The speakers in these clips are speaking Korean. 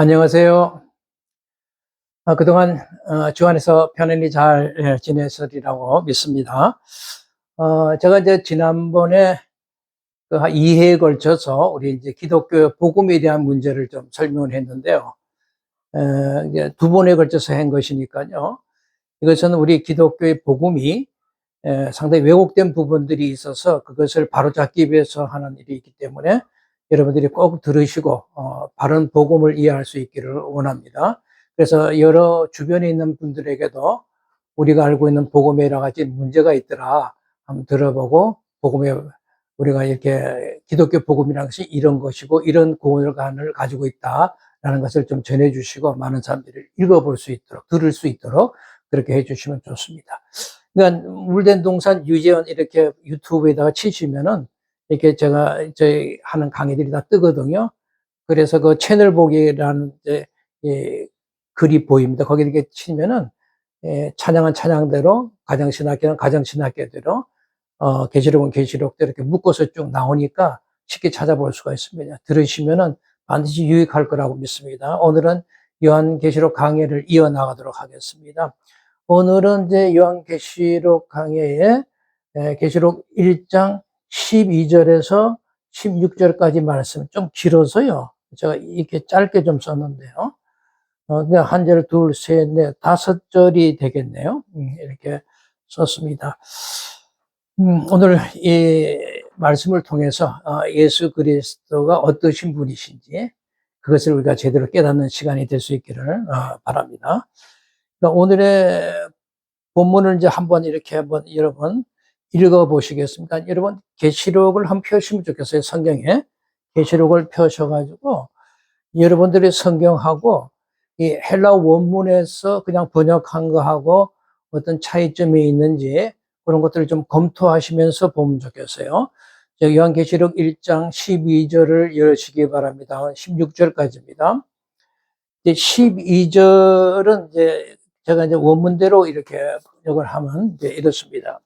안녕하세요. 그동안 주 안에서 편안히 잘 지내시리라고 믿습니다. 제가 이제 지난번에 그한 2회에 걸쳐서 우리 이제 기독교 복음에 대한 문제를 좀 설명을 했는데요. 이제 두 번에 걸쳐서 한 것이니까요. 이것은 우리 기독교의 복음이 상당히 왜곡된 부분들이 있어서 그것을 바로잡기 위해서 하는 일이기 때문에 여러분들이 꼭 들으시고 바른 복음을 이해할 수 있기를 원합니다. 그래서 여러 주변에 있는 분들에게도 우리가 알고 있는 복음에 여러 가지 문제가 있더라 한번 들어보고 복음에 우리가 이렇게 기독교 복음이라는 것이 이런 것이고 이런 구원을 가지고 있다라는 것을 좀 전해주시고 많은 사람들이 읽어볼 수 있도록 들을 수 있도록 그렇게 해주시면 좋습니다. 그러니까 물된 동산 유재현 이렇게 유튜브에다가 치시면은 이렇게 제가 저희 하는 강의들이 다 뜨거든요. 그래서 그 채널 보기라는 이제 글이 보입니다. 거기 이렇게 치면은 찬양은 찬양대로, 가정신학교는 가정신학교대로, 계시록은 계시록대로 이렇게 묶어서 쭉 나오니까 쉽게 찾아볼 수가 있습니다. 들으시면은 반드시 유익할 거라고 믿습니다. 오늘은 요한계시록 강의를 이어나가도록 하겠습니다. 오늘은 이제 요한계시록 강의에 계시록 1장 12절에서 16절까지 말씀 좀 길어서요. 제가 이렇게 짧게 좀 썼는데요. 그냥 한 절, 둘, 셋, 넷, 다섯 절이 되겠네요. 이렇게 썼습니다. 오늘 이 말씀을 통해서 예수 그리스도가 어떠신 분이신지 그것을 우리가 제대로 깨닫는 시간이 될 수 있기를 바랍니다. 그러니까 오늘의 본문을 이제 한번 여러분 읽어 보시겠습니까? 여러분 계시록을 한번 펴시면 좋겠어요. 성경에 계시록을 펴셔가지고 여러분들이 성경하고 이 헬라 원문에서 그냥 번역한 거하고 어떤 차이점이 있는지 그런 것들을 좀 검토하시면서 보면 좋겠어요. 요한계시록 1장 12절을 열으시기 바랍니다. 16절까지입니다. 12절은 이제 제가 이제 원문대로 이렇게 번역을 하면 이제 이렇습니다.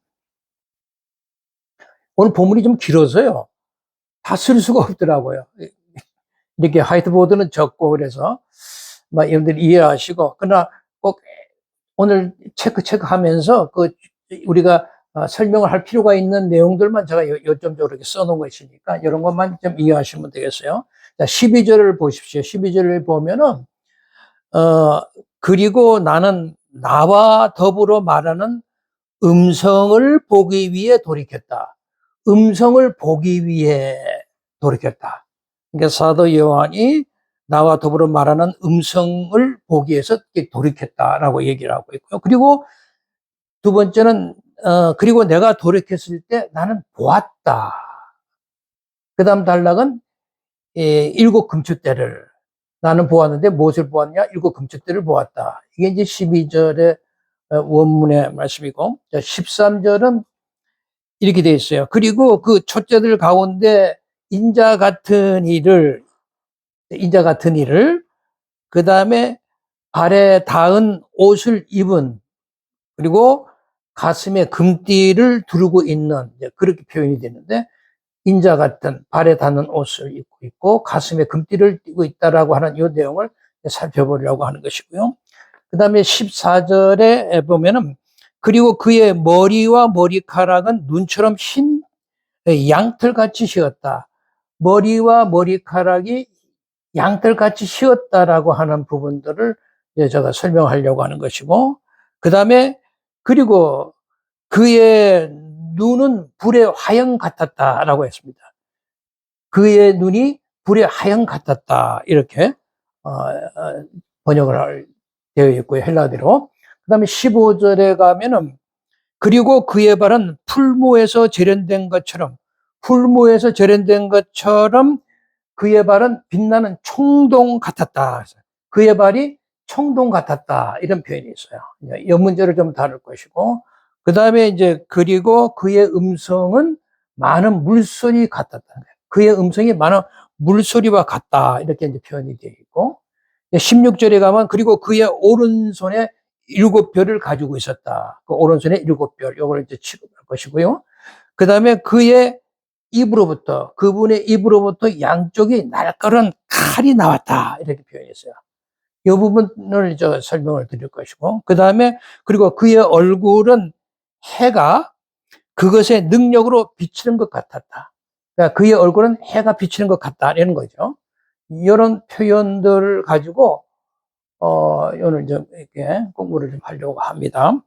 오늘 본문이 좀 길어서요. 다 쓸 수가 없더라고요. 이렇게 화이트보드는 적고 그래서 여러분들이 이해하시고 그러나 꼭 오늘 체크하면서 그 우리가 설명을 할 필요가 있는 내용들만 제가 요점적으로 이렇게 써놓은 것이니까 이런 것만 좀 이해하시면 되겠어요. 자, 12절을 보십시오. 12절을 보면은 그리고 나는 나와 더불어 말하는 음성을 보기 위해 돌이켰다. 음성을 보기 위해 돌이켰다. 그러니까 사도 요한이 나와 더불어 말하는 음성을 보기 위해서 돌이켰다라고 얘기를 하고 있고요. 그리고 두 번째는 그리고 내가 돌이켰을 때 나는 보았다. 그 다음 단락은 7 금축대를 나는 보았는데 무엇을 보았냐? 7 금축대를 보았다. 이게 이제 12절의 원문의 말씀이고 13절은 이렇게 되어 있어요. 그리고 그 촛대들 가운데 인자 같은 이를 그 다음에 발에 닿은 옷을 입은 그리고 가슴에 금띠를 두르고 있는 그렇게 표현이 되는데 인자 같은 발에 닿는 옷을 입고 있고 가슴에 금띠를 띠고 있다라고 하는 이 내용을 살펴보려고 하는 것이고요. 그 다음에 14절에 보면은 그리고 그의 머리와 머리카락은 눈처럼 흰 양털같이 휘었다. 머리와 머리카락이 양털같이 휘었다라고 하는 부분들을 제가 설명하려고 하는 것이고 그 다음에 그리고 그의 눈은 불의 화형 같았다라고 했습니다. 그의 눈이 불의 화형 같았다 이렇게 번역을 되어 있고요. 헬라어로. 그 다음에 15절에 가면은 그리고 그의 발은 풀무에서 재련된 것처럼 그의 발은 빛나는 청동 같았다. 그의 발이 청동 같았다. 이런 표현이 있어요. 이 문제를 좀 다룰 것이고, 그 다음에 이제, 그리고 그의 음성은 많은 물소리 같았다. 그의 음성이 많은 물소리와 같다. 이렇게 이제 표현이 되어 있고, 16절에 가면, 그리고 그의 오른손에 7별을 가지고 있었다. 그 오른손에 7별, 요걸 이제 취급할 것이고요. 그 다음에 그의 입으로부터, 그분의 입으로부터 양쪽이 날카로운 칼이 나왔다. 이렇게 표현했어요. 이 부분을 설명을 드릴 것이고, 그 다음에, 그리고 그의 얼굴은 해가 그것의 능력으로 비치는 것 같았다. 그러니까 그의 얼굴은 해가 비치는 것 같다. 이런 거죠. 이런 표현들을 가지고, 오늘 좀 이렇게 공부를 좀 하려고 합니다.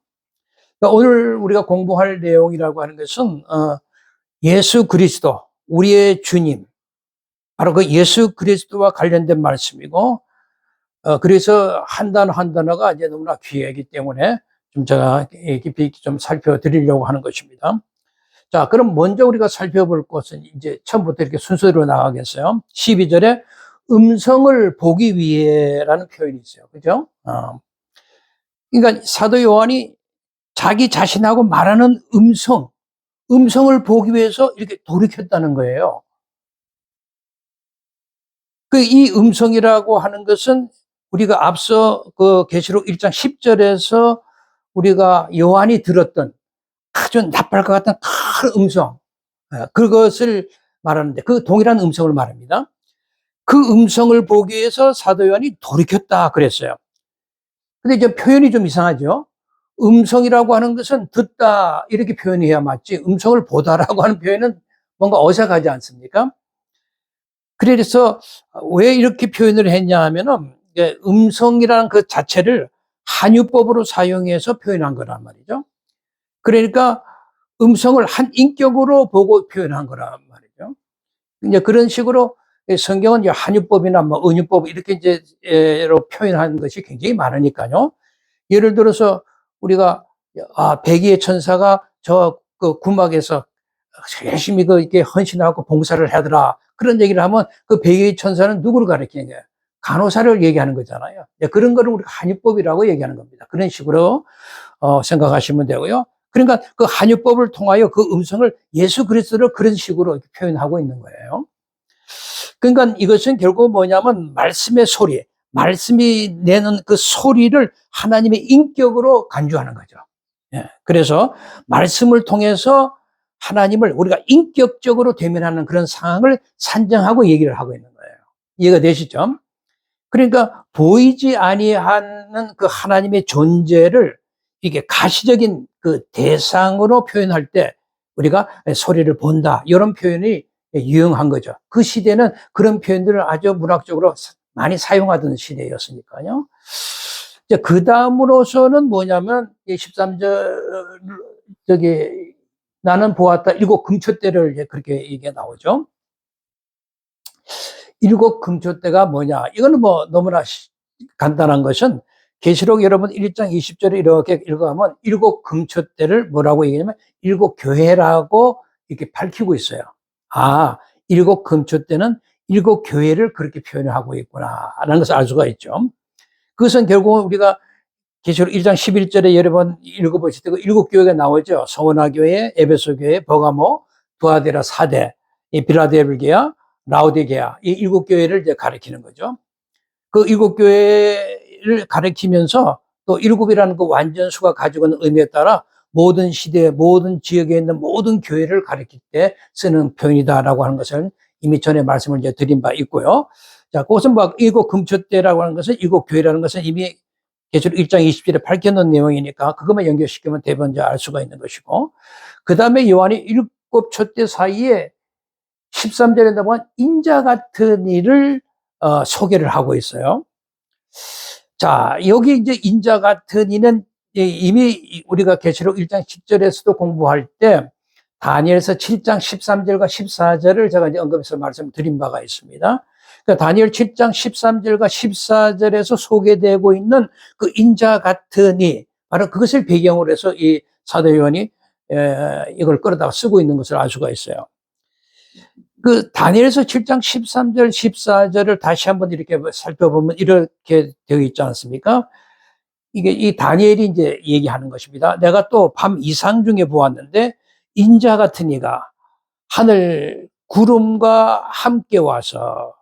그러니까 오늘 우리가 공부할 내용이라고 하는 것은, 예수 그리스도, 우리의 주님, 바로 그 예수 그리스도와 관련된 말씀이고, 그래서 한 단어 한 단어가 이제 너무나 귀하기 때문에 좀 제가 깊이 좀 살펴드리려고 하는 것입니다. 자, 그럼 먼저 우리가 살펴볼 것은 이제 처음부터 이렇게 순서대로 나가겠어요. 12절에 음성을 보기 위해라는 표현이 있어요. 그죠? 그러니까 사도 요한이 자기 자신하고 말하는 음성을 보기 위해서 이렇게 돌이켰다는 거예요. 이 음성이라고 하는 것은 우리가 앞서 그 계시록 1장 10절에서 우리가 요한이 들었던 아주 나팔 것 같은 큰 음성, 그것을 말하는데 그 동일한 음성을 말합니다. 그 음성을 보기 위해서 사도 요한이 돌이켰다 그랬어요. 근데 이제 표현이 좀 이상하죠. 음성이라고 하는 것은 듣다 이렇게 표현해야 맞지, 음성을 보다라고 하는 표현은 뭔가 어색하지 않습니까? 그래서 왜 이렇게 표현을 했냐 하면은 음성이라는 그 자체를 한유법으로 사용해서 표현한 거란 말이죠. 그러니까 음성을 한 인격으로 보고 표현한 거란 말이죠. 이제 그런 식으로 성경은 이제 한유법이나 뭐 은유법 이렇게 이제로 표현하는 것이 굉장히 많으니까요. 예를 들어서 우리가 백의의 천사가 저 그 구막에서 열심히 이렇게 헌신하고 봉사를 하더라, 그런 얘기를 하면 그 백의의 천사는 누구를 가리키는 거예요? 간호사를 얘기하는 거잖아요. 그런 거를 우리가 한유법이라고 얘기하는 겁니다. 그런 식으로 생각하시면 되고요. 그러니까 그 한유법을 통하여 그 음성을 예수 그리스도를 그런 식으로 표현하고 있는 거예요. 그러니까 이것은 결국 뭐냐면 말씀의 소리, 말씀이 내는 그 소리를 하나님의 인격으로 간주하는 거죠. 그래서 말씀을 통해서 하나님을 우리가 인격적으로 대면하는 그런 상황을 산정하고 얘기를 하고 있는 거예요. 이해가 되시죠? 그러니까 보이지 아니하는 그 하나님의 존재를 이게 가시적인 그 대상으로 표현할 때 우리가 소리를 본다, 이런 표현이 유용한 거죠. 그 시대는 그런 표현들을 아주 문학적으로 많이 사용하던 시대였으니까요. 이제 그 다음으로서는 뭐냐면 13절 나는 보았다 일곱 금초대를 그렇게 이게 나오죠. 일곱 금초대가 뭐냐? 이거는 뭐 너무나 간단한 것은 계시록 여러분 1장 20절에 이렇게 읽어가면 일곱 금초대를 뭐라고 얘기하냐면 일곱 교회라고 이렇게 밝히고 있어요. 일곱 금초대는 일곱 교회를 그렇게 표현하고 있구나라는 것을 알 수가 있죠. 그것은 결국은 우리가 계시록 1장 11절에 여러 번 읽어보실 때 일곱 교회가 나오죠. 서원화 교회, 에베소 교회, 버가모, 두아데라, 사대, 빌라델비아, 라오디게아, 이 일곱 교회를 이제 가리키는 거죠. 그 일곱 교회를 가리키면서 또 일곱이라는 그 완전수가 가지고 있는 의미에 따라 모든 시대, 모든 지역에 있는 모든 교회를 가리킬 때 쓰는 표현이다라고 하는 것을 이미 전에 말씀을 이제 드린 바 있고요. 자, 그것은 뭐 일곱 금초대라고 하는 것은 일곱 교회라는 것은 이미 계시록 1장 20절에 밝혀놓은 내용이니까 그것만 연결시키면 대변자 알 수가 있는 것이고, 그 다음에 요한이 일곱 촛대 사이에 13절에 보면 인자 같은 이를 소개를 하고 있어요. 자, 여기 이제 인자 같은 이는 이미 우리가 계시록 1장 10절에서도 공부할 때 다니엘서 7장 13절과 14절을 제가 이제 언급해서 말씀드린 바가 있습니다. 그러니까 다니엘 7장 13절과 14절에서 소개되고 있는 그 인자 같은 이, 바로 그것을 배경으로 해서 이 사도 요한이 이걸 끌어다가 쓰고 있는 것을 알 수가 있어요. 그 다니엘서 7장 13절, 14절을 다시 한번 이렇게 살펴보면 이렇게 되어 있지 않습니까? 이게 이 다니엘이 이제 얘기하는 것입니다. 내가 또 밤 이상 중에 보았는데 인자 같은 이가 하늘 구름과 함께 와서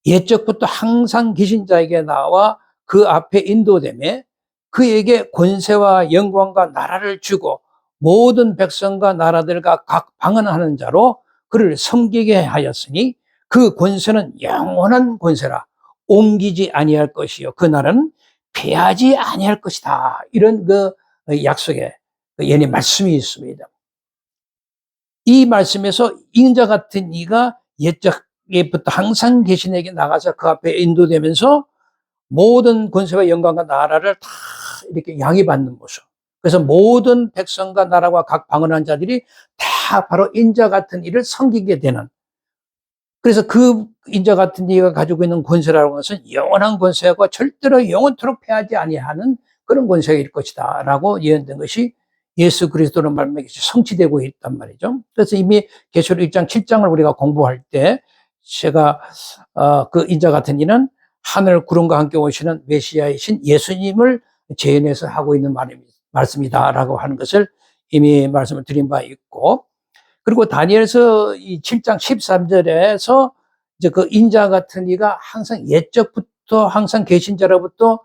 옛적부터 항상 계신 자에게 나와 그 앞에 인도되며 그에게 권세와 영광과 나라를 주고 모든 백성과 나라들과 각 방언하는 자로 그를 섬기게 하였으니 그 권세는 영원한 권세라. 옮기지 아니할 것이요 그 날은 패하지 아니할 것이다. 이런 그 약속의 예언의 말씀이 있습니다. 이 말씀에서 인자 같은 이가 옛적에부터 항상 계신에게 나가서 그 앞에 인도되면서 모든 권세와 영광과 나라를 다 이렇게 양해받는 모습. 그래서 모든 백성과 나라와 각 방언한 자들이 다 바로 인자 같은 이를 섬기게 되는. 그래서 그 인자 같은 이가 가지고 있는 권세라는 것은 영원한 권세고 절대로 영원토록 패하지 아니하는 그런 권세가 일 것이다 라고 예언된 것이 예수 그리스도로 말미암아 성취되고 있단 말이죠. 그래서 이미 계시록 1장 7장을 우리가 공부할 때 제가 그 인자 같은 이는 하늘 구름과 함께 오시는 메시아이신 예수님을 재현해서 하고 있는 말씀이다라고 하는 것을 이미 말씀을 드린 바 있고, 그리고 다니엘서 이 7장 13절에서 이제 그 인자 같은 이가 항상 옛적부터 항상 계신 자로부터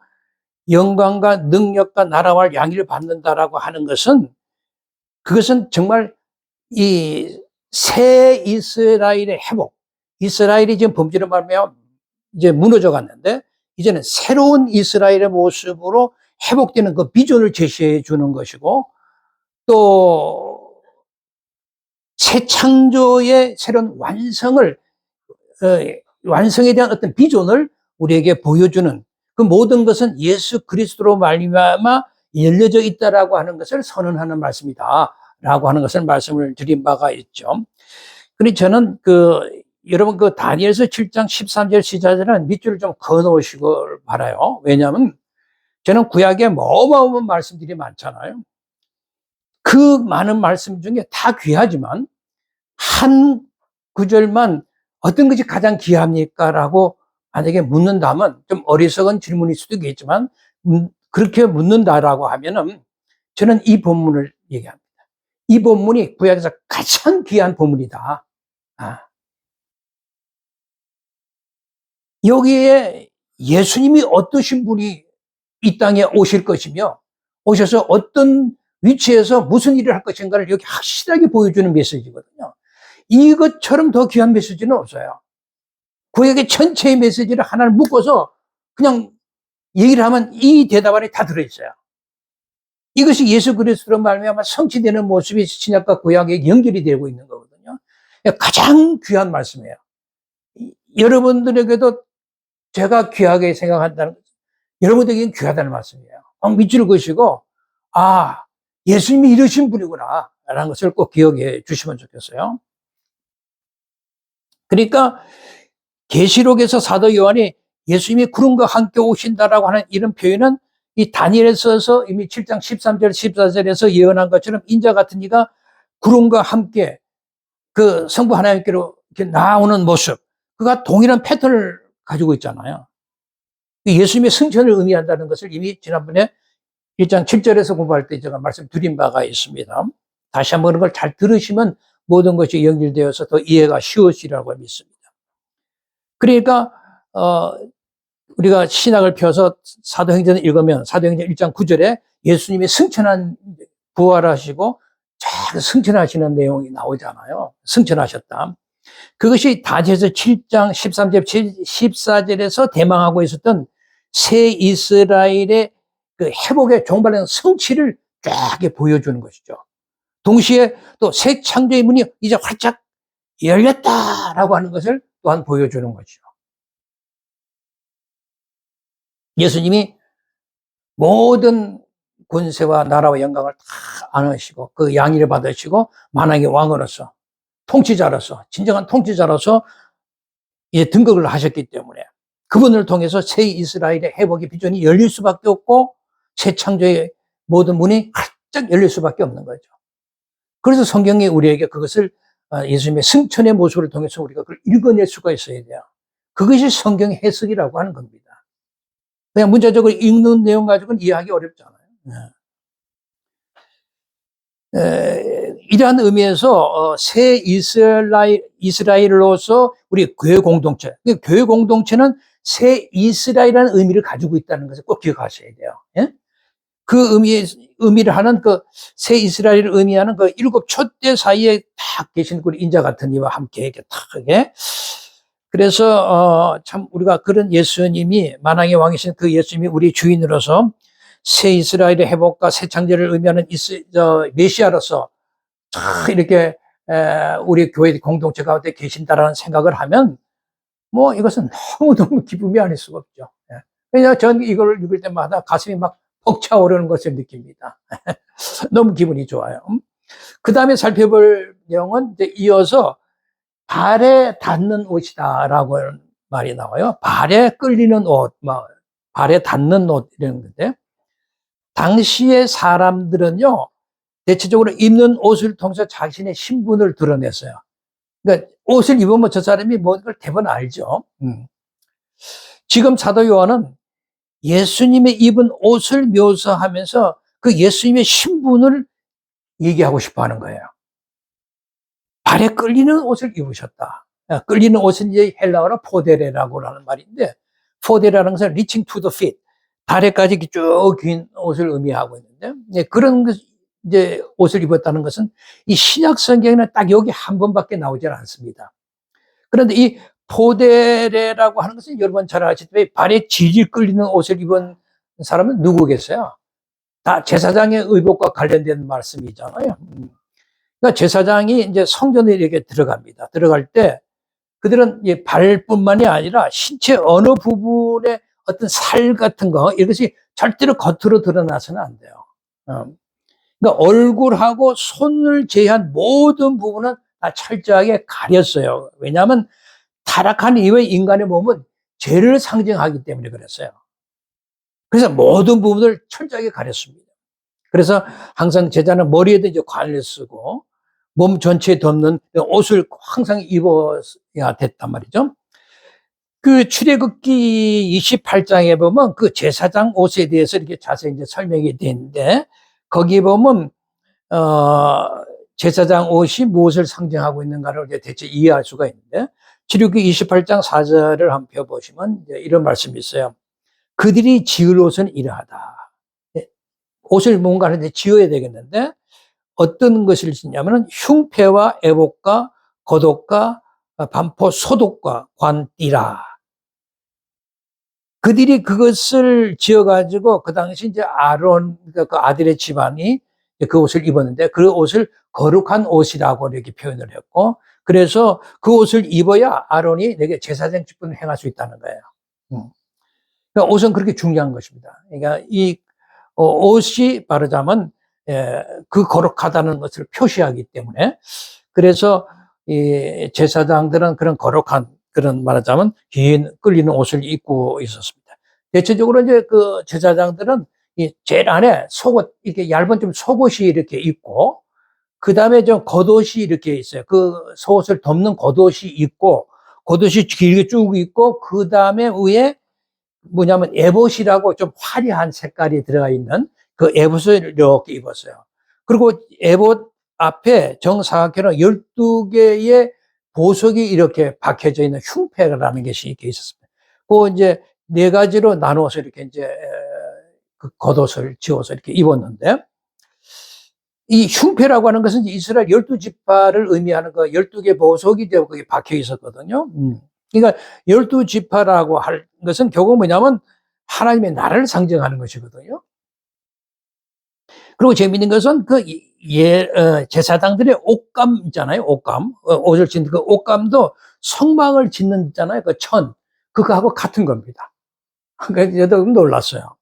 영광과 능력과 나라와 양의를 받는다라고 하는 것은, 그것은 정말 이 새 이스라엘의 회복, 이스라엘이 지금 범죄를 말하면 이제 무너져 갔는데 이제는 새로운 이스라엘의 모습으로 회복되는 그 비전을 제시해 주는 것이고, 또 새 창조의 새로운 완성에 대한 어떤 비전을 우리에게 보여주는, 그 모든 것은 예수 그리스도로 말미암아 열려져 있다라고 하는 것을 선언하는 말씀이다라고 하는 것을 말씀을 드린 바가 있죠. 그런데 저는 여러분 다니엘서 7장 13절 14절은 밑줄을 좀 그어 놓으시길 바라요. 왜냐하면 저는 구약에 어마어마한 말씀들이 많잖아요. 그 많은 말씀 중에 다 귀하지만 한 구절만 어떤 것이 가장 귀합니까? 라고 만약에 묻는다면, 좀 어리석은 질문일 수도 있겠지만 그렇게 묻는다라고 하면은 저는 이 본문을 얘기합니다. 이 본문이 구약에서 가장 귀한 본문이다. 여기에 예수님이 어떠신 분이 이 땅에 오실 것이며 오셔서 어떤 위치에서 무슨 일을 할 것인가를 여기 확실하게 보여주는 메시지거든요. 이것처럼 더 귀한 메시지는 없어요. 구약의 전체의 메시지를 하나를 묶어서 그냥 얘기를 하면 이 대답 안에 다 들어있어요. 이것이 예수 그리스도로 말미암아 성취되는 모습이 신약과 구약에 연결이 되고 있는 거거든요. 가장 귀한 말씀이에요. 여러분들에게도 제가 귀하게 생각한다는, 여러분들에게는 귀하다는 말씀이에요. 밑줄을 그으시고, 예수님이 이러신 분이구나 라는 것을 꼭 기억해 주시면 좋겠어요. 그러니까 계시록에서 사도 요한이 예수님이 구름과 함께 오신다라고 하는 이런 표현은 이 다니엘서에서 이미 7장 13절 14절에서 예언한 것처럼 인자 같은 이가 구름과 함께 그 성부 하나님께로 이렇게 나오는 모습, 그가 동일한 패턴을 가지고 있잖아요. 예수님의 승천을 의미한다는 것을 이미 지난번에 1장 7절에서 공부할 때 제가 말씀드린 바가 있습니다. 다시 한번 그런 걸 잘 들으시면 모든 것이 연결되어서 더 이해가 쉬워지라고 믿습니다. 그러니까 우리가 신학을 펴서 사도행전을 읽으면 사도행전 1장 9절에 예수님이 승천한, 부활하시고 잘 승천하시는 내용이 나오잖아요. 승천하셨다. 그것이 다니엘서 7장 13절 14절에서 대망하고 있었던 새 이스라엘의 그 회복의 종말의 성취를 쫙 보여주는 것이죠. 동시에 또 새 창조의 문이 이제 활짝 열렸다라고 하는 것을 또한 보여주는 거죠. 예수님이 모든 권세와 나라와 영광을 다 안으시고 그 양의를 받으시고 만왕의 왕으로서, 통치자로서, 진정한 통치자로서 이제 등극을 하셨기 때문에 그분을 통해서 새 이스라엘의 회복의 비전이 열릴 수밖에 없고 새 창조의 모든 문이 활짝 열릴 수밖에 없는 거죠. 그래서 성경이 우리에게 그것을 예수님의 승천의 모습을 통해서 우리가 그걸 읽어낼 수가 있어야 돼요. 그것이 성경의 해석이라고 하는 겁니다. 그냥 문자적으로 읽는 내용 가지고는 이해하기 어렵잖아요. 이러한 의미에서 새 이스라엘로서 우리 교회 공동체, 교회 공동체는 새 이스라엘이라는 의미를 가지고 있다는 것을 꼭 기억하셔야 돼요. 예? 그 의미를 하는 그 새 이스라엘을 의미하는 그 일곱 촛대 사이에 딱 계신 그 인자 같은 이와 함께 이렇게 탁 하게. 그래서 참 우리가 그런 예수님이 만왕의 왕이신 그 예수님이 우리 주인으로서 새 이스라엘의 회복과 새 창조를 의미하는 메시아로서 참 이렇게 우리 교회 공동체 가운데 계신다라는 생각을 하면 뭐 이것은 너무너무 기쁨이 아닐 수가 없죠. 왜냐하면 전 이걸 읽을 때마다 가슴이 막 벅차오르는 것을 느낍니다. 너무 기분이 좋아요. 그 다음에 살펴볼 내용은 이제 이어서 발에 닿는 옷이다라고 말이 나와요. 발에 끌리는 옷, 발에 닿는 옷 이런 건데, 당시의 사람들은요, 대체적으로 입는 옷을 통해서 자신의 신분을 드러냈어요. 그러니까 옷을 입으면 저 사람이 뭔가를 대부분 알죠. 지금 사도 요한은 예수님의 입은 옷을 묘사하면서 그 예수님의 신분을 얘기하고 싶어 하는 거예요. 발에 끌리는 옷을 입으셨다. 끌리는 옷은 이제 헬라어로 포데레라고 하는 말인데, 포데라는 것은 reaching to the feet, 발에까지 쭉 긴 옷을 의미하고 있는데, 그런 이제 옷을 입었다는 것은 이 신약 성경에는 딱 여기 한 번밖에 나오질 않습니다. 그런데 이 포데레라고 하는 것은 여러분 잘 아시다시피 발에 질질 끌리는 옷을 입은 사람은 누구겠어요? 다 제사장의 의복과 관련된 말씀이잖아요. 그러니까 제사장이 이제 성전에 이렇게 들어갑니다. 들어갈 때 그들은 발뿐만이 아니라 신체 어느 부분에 어떤 살 같은 거, 이것이 절대로 겉으로 드러나서는 안 돼요. 그러니까 얼굴하고 손을 제외한 모든 부분은 다 철저하게 가렸어요. 왜냐하면 타락한 이후의 인간의 몸은 죄를 상징하기 때문에 그랬어요. 그래서 모든 부분을 철저하게 가렸습니다. 그래서 항상 제자는 머리에도 이제 관을 쓰고 몸 전체에 덮는 옷을 항상 입어야 됐단 말이죠. 그 출애굽기 28장에 보면 그 제사장 옷에 대해서 이렇게 자세히 이제 설명이 되는데, 거기에 보면 제사장 옷이 무엇을 상징하고 있는가를 이제 대체 이해할 수가 있는데, 출애굽기 28장 4절을 한번 펴보시면 이제 이런 말씀이 있어요. 그들이 지을 옷은 이러하다. 옷을 뭔가를 이제 지어야 되겠는데, 어떤 것을 짓냐면은 흉패와 애복과 겉옷과 반포 소독과 관띠라. 그들이 그것을 지어가지고 그 당시 이제 아론, 그 아들의 집안이 그 옷을 입었는데, 그 옷을 거룩한 옷이라고 이렇게 표현을 했고, 그래서 그 옷을 입어야 아론이 내게 제사장 직분을 행할 수 있다는 거예요. 그러니까 옷은 그렇게 중요한 것입니다. 그러니까 이 옷이 말하자면 그 거룩하다는 것을 표시하기 때문에, 그래서 이 제사장들은 그런 거룩한, 그런 말하자면 긴 끌리는 옷을 입고 있었습니다. 대체적으로 이제 그 제사장들은 이 제일 안에 속옷, 이렇게 얇은 좀 속옷이 이렇게 있고, 그 다음에 좀 겉옷이 이렇게 있어요. 그 속옷을 덮는 겉옷이 있고, 겉옷이 길게 쭉 있고, 그 다음에 위에 뭐냐면 에봇이라고 좀 화려한 색깔이 들어가 있는 그 에봇을 이렇게 입었어요. 그리고 에봇 앞에 정사각형으로 12개의 보석이 이렇게 박혀져 있는 흉패라는 것이 이렇게 있었습니다. 그 이제 네 가지로 나누어서 이렇게 이제 그 겉옷을 지어서 이렇게 입었는데, 이 흉패라고 하는 것은 이스라엘 12지파를 의미하는 그 12개 보석이 이제 거기 박혀 있었거든요. 그러니까 12지파라고 할 것은 결국 뭐냐면 하나님의 나라를 상징하는 것이거든요. 그리고 재미있는 것은 그 제사장들의 옷감 있잖아요. 옷감. 옷을 짓는 그 옷감도 성막을 짓는 있잖아요. 그 그거하고 같은 겁니다. 그러니까 저도 놀랐어요.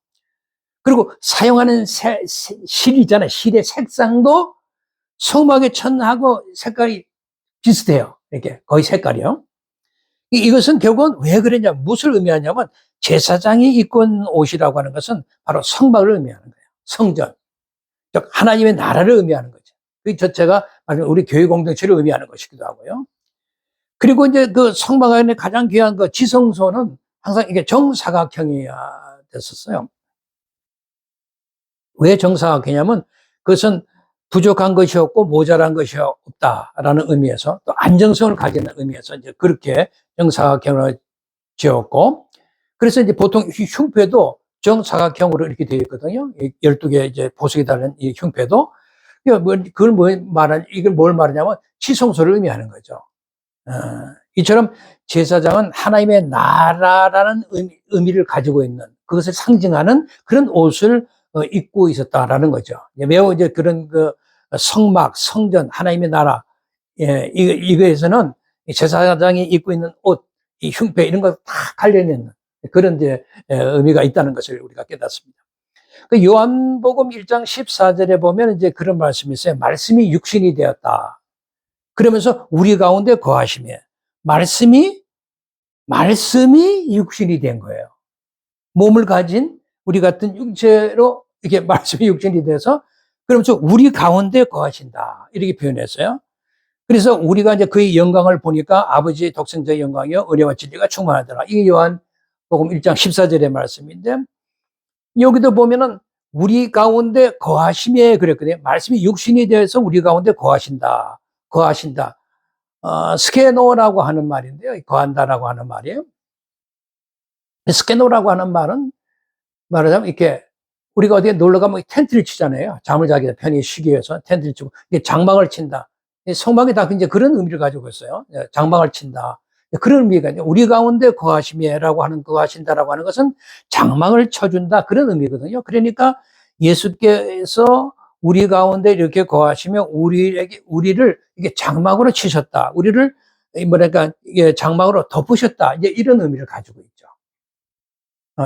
그리고 사용하는 실 있잖아요. 실의 색상도 성막의 천하고 색깔이 비슷해요. 이렇게 거의 색깔이요. 이것은 결국은 왜 그러냐, 무엇을 의미하냐면 제사장이 입고 있는 옷이라고 하는 것은 바로 성막을 의미하는 거예요. 성전, 즉 하나님의 나라를 의미하는 거죠. 그 자체가 우리 교회 공동체를 의미하는 것이기도 하고요. 그리고 이제 그 성막 안에 가장 귀한 그 지성소는 항상 이게 정사각형이어야 됐었어요. 왜 정사각형이냐면 그것은 부족한 것이 없고 모자란 것이 없다라는 의미에서, 또 안정성을 가지는 의미에서 이제 그렇게 정사각형으로 지었고, 그래서 이제 보통 흉패도 정사각형으로 이렇게 되어 있거든요. 12개 이제 보석이 달린 이 흉패도. 그걸 이걸 뭘 말하냐면 지성소를 의미하는 거죠. 이처럼 제사장은 하나님의 나라라는 의미를 가지고 있는, 그것을 상징하는 그런 옷을 입고 있었다라는 거죠. 매우 이제 그런 그 성막, 성전, 하나님의 나라, 이거에서는 제사장이 입고 있는 옷, 이 흉패 이런 거 다 관련있는 그런 이제 의미가 있다는 것을 우리가 깨닫습니다. 그 요한복음 1장 14절에 보면 이제 그런 말씀이 있어요. 말씀이 육신이 되었다. 그러면서 우리 가운데 거하시며, 말씀이 육신이 된 거예요. 몸을 가진 우리 같은 육체로 이렇게 말씀이 육신이 돼서, 그러면서 우리 가운데 거하신다. 이렇게 표현했어요. 그래서 우리가 이제 그의 영광을 보니까 아버지의 독생자의 영광이요 은혜와 진리가 충만하더라. 이게 요한복음 1장 14절의 말씀인데, 여기도 보면은 우리 가운데 거하심에 그랬거든요. 말씀이 육신이 되어서 우리 가운데 거하신다. 스케노라고 하는 말인데요. 거한다라고 하는 말이에요. 스케노라고 하는 말은 말하자면 이렇게 우리가 어디에 놀러 가면 텐트를 치잖아요. 잠을 자기 편히 쉬기 위해서 텐트를 치고 장막을 친다. 성막이 다 이제 그런 의미를 가지고 있어요. 장막을 친다. 그런 의미가 있죠. 우리 가운데 거하심이라고 하는, 거하신다라고 하는 것은 장막을 쳐준다. 그런 의미거든요. 그러니까 예수께서 우리 가운데 이렇게 거하시며 우리를 이게 장막으로 치셨다. 우리를 뭐랄까 이게 장막으로 덮으셨다. 이제 이런 의미를 가지고 있죠.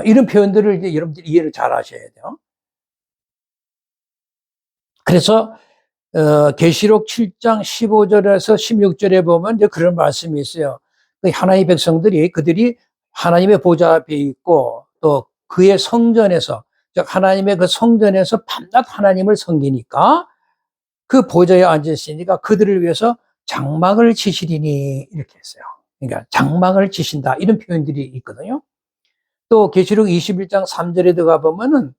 이런 표현들을 이제 여러분들이 이해를 잘 하셔야 돼요. 그래서 계시록 7장 15절에서 16절에 보면 이제 그런 말씀이 있어요. 하나님의 백성들이 그들이 하나님의 보좌 앞에 있고 또 그의 성전에서, 즉 하나님의 그 성전에서 밤낮 하나님을 섬기니까 그 보좌에 앉아 있으니까 그들을 위해서 장막을 치시리니 이렇게 했어요. 그러니까 장막을 치신다 이런 표현들이 있거든요. 또 계시록 21장 3절에 들어가 보면은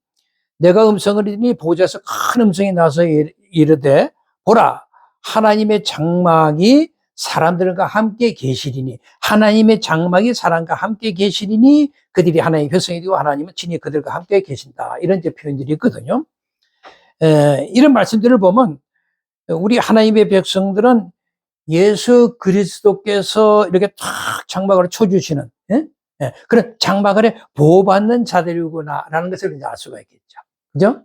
내가 음성을 들으니 보좌에서 큰 음성이 나서 이르되 보라 하나님의 장막이 사람들과 함께 계시리니, 하나님의 장막이 사람과 함께 계시리니 그들이 하나님의 백성이 되고 하나님은 친히 그들과 함께 계신다. 이런 이제 표현들이 있거든요. 이런 말씀들을 보면 우리 하나님의 백성들은 예수 그리스도께서 이렇게 탁 장막을 쳐주시는, 그런 장막 아래 보호받는 자들이구나라는 것을 이제 알 수가 있겠죠. 그죠?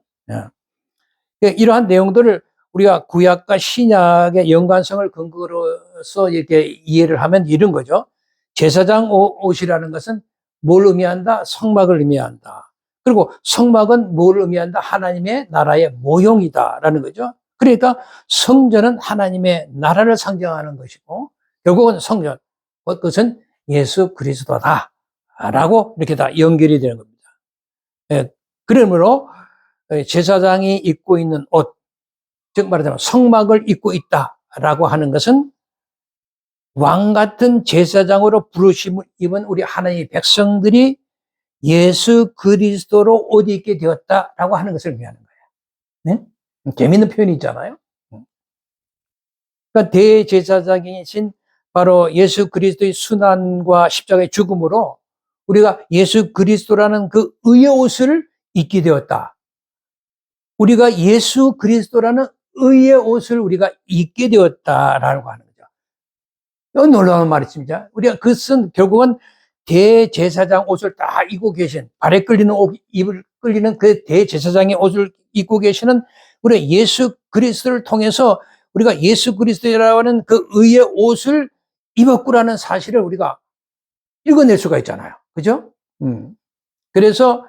이러한 내용들을 우리가 구약과 신약의 연관성을 근거로서 이렇게 이해를 하면 이런 거죠. 제사장 옷이라는 것은 뭘 의미한다? 성막을 의미한다. 그리고 성막은 뭘 의미한다? 하나님의 나라의 모형이다라는 거죠. 그러니까 성전은 하나님의 나라를 상징하는 것이고 결국은 성전, 그것은 예수 그리스도다라고 이렇게 다 연결이 되는 겁니다. 그러므로 제사장이 입고 있는 옷, 즉 말하자면 성막을 입고 있다라고 하는 것은 왕 같은 제사장으로 부르심을 입은 우리 하나님의 백성들이 예수 그리스도로 옷 입게 되었다라고 하는 것을 의미하는 거예요. 네? 재미있는 표현이 있잖아요. 그러니까 대제사장이신 바로 예수 그리스도의 순환과 십자가의 죽음으로 우리가 예수 그리스도라는 그 의의 옷을 입게 되었다. 우리가 예수 그리스도라는 의의 옷을 우리가 입게 되었다라고 하는 거죠. 이건 놀라운 말이십니다. 우리가 그것은 결국은 대제사장 옷을 다 입고 계신, 발에 끌리는 옷, 입을 끌리는 그 대제사장의 옷을 입고 계시는 우리 예수 그리스도를 통해서 우리가 예수 그리스도라는 그 의의 옷을 입었구라는 사실을 우리가 읽어낼 수가 있잖아요. 그죠? 그래서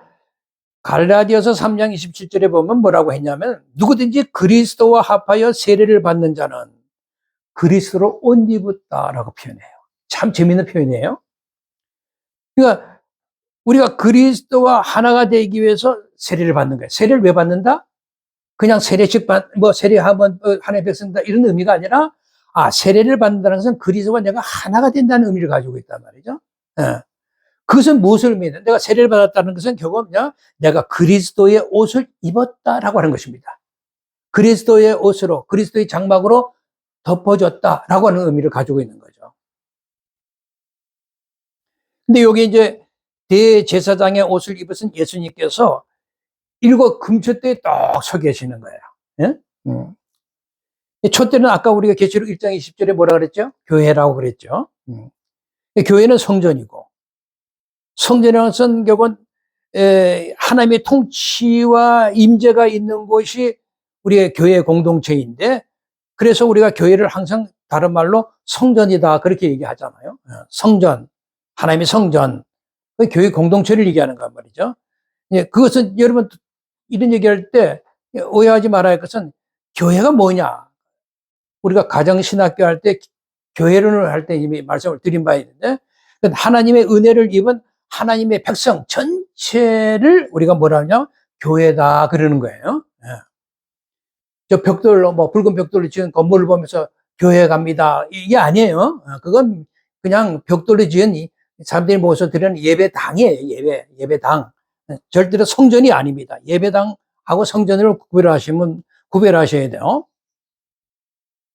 갈라디아서 3장 27절에 보면 뭐라고 했냐면 누구든지 그리스도와 합하여 세례를 받는 자는 그리스도로 옷 입었다라고 표현해요. 참 재미있는 표현이에요. 그러니까 우리가 그리스도와 하나가 되기 위해서 세례를 받는 거예요. 세례를 왜 받는다? 그냥 세례식 세례하면 하나님의 백성이다 이런 의미가 아니라 세례를 받는다는 것은 그리스도와 내가 하나가 된다는 의미를 가지고 있단 말이죠. 그것은 무엇을 의미해요? 내가 세례를 받았다는 것은 결국 내가 그리스도의 옷을 입었다라고 하는 것입니다. 그리스도의 옷으로, 그리스도의 장막으로 덮어졌다라고 하는 의미를 가지고 있는 거죠. 근데 여기 이제 대제사장의 옷을 입으신 예수님께서 일곱 금초대에 딱 서 계시는 거예요. 예? 촛대는 아까 우리가 계시록 1장 20절에 뭐라 그랬죠? 교회라고 그랬죠. 교회는 성전이고, 성전이라는 것은 결국은 하나님의 통치와 임재가 있는 곳이 우리의 교회 공동체인데, 그래서 우리가 교회를 항상 다른 말로 성전이다 그렇게 얘기하잖아요. 성전, 하나님의 성전, 교회 공동체를 얘기하는 거 말이죠. 그것은 여러분 이런 얘기할 때 오해하지 말아야 할 것은, 교회가 뭐냐? 우리가 가정신학교 할 때, 교회론을 할 때 이미 말씀을 드린 바 있는데, 하나님의 은혜를 입은 하나님의 백성 전체를 우리가 뭐라 하냐? 교회다 그러는 거예요. 저 벽돌로, 붉은 벽돌로 지은 건물을 보면서 교회 갑니다, 이게 아니에요. 그건 그냥 벽돌로 지은 사람들이 모여서 드리는 예배당이에요. 예배당. 절대로 성전이 아닙니다. 예배당하고 성전을 구별하셔야 돼요.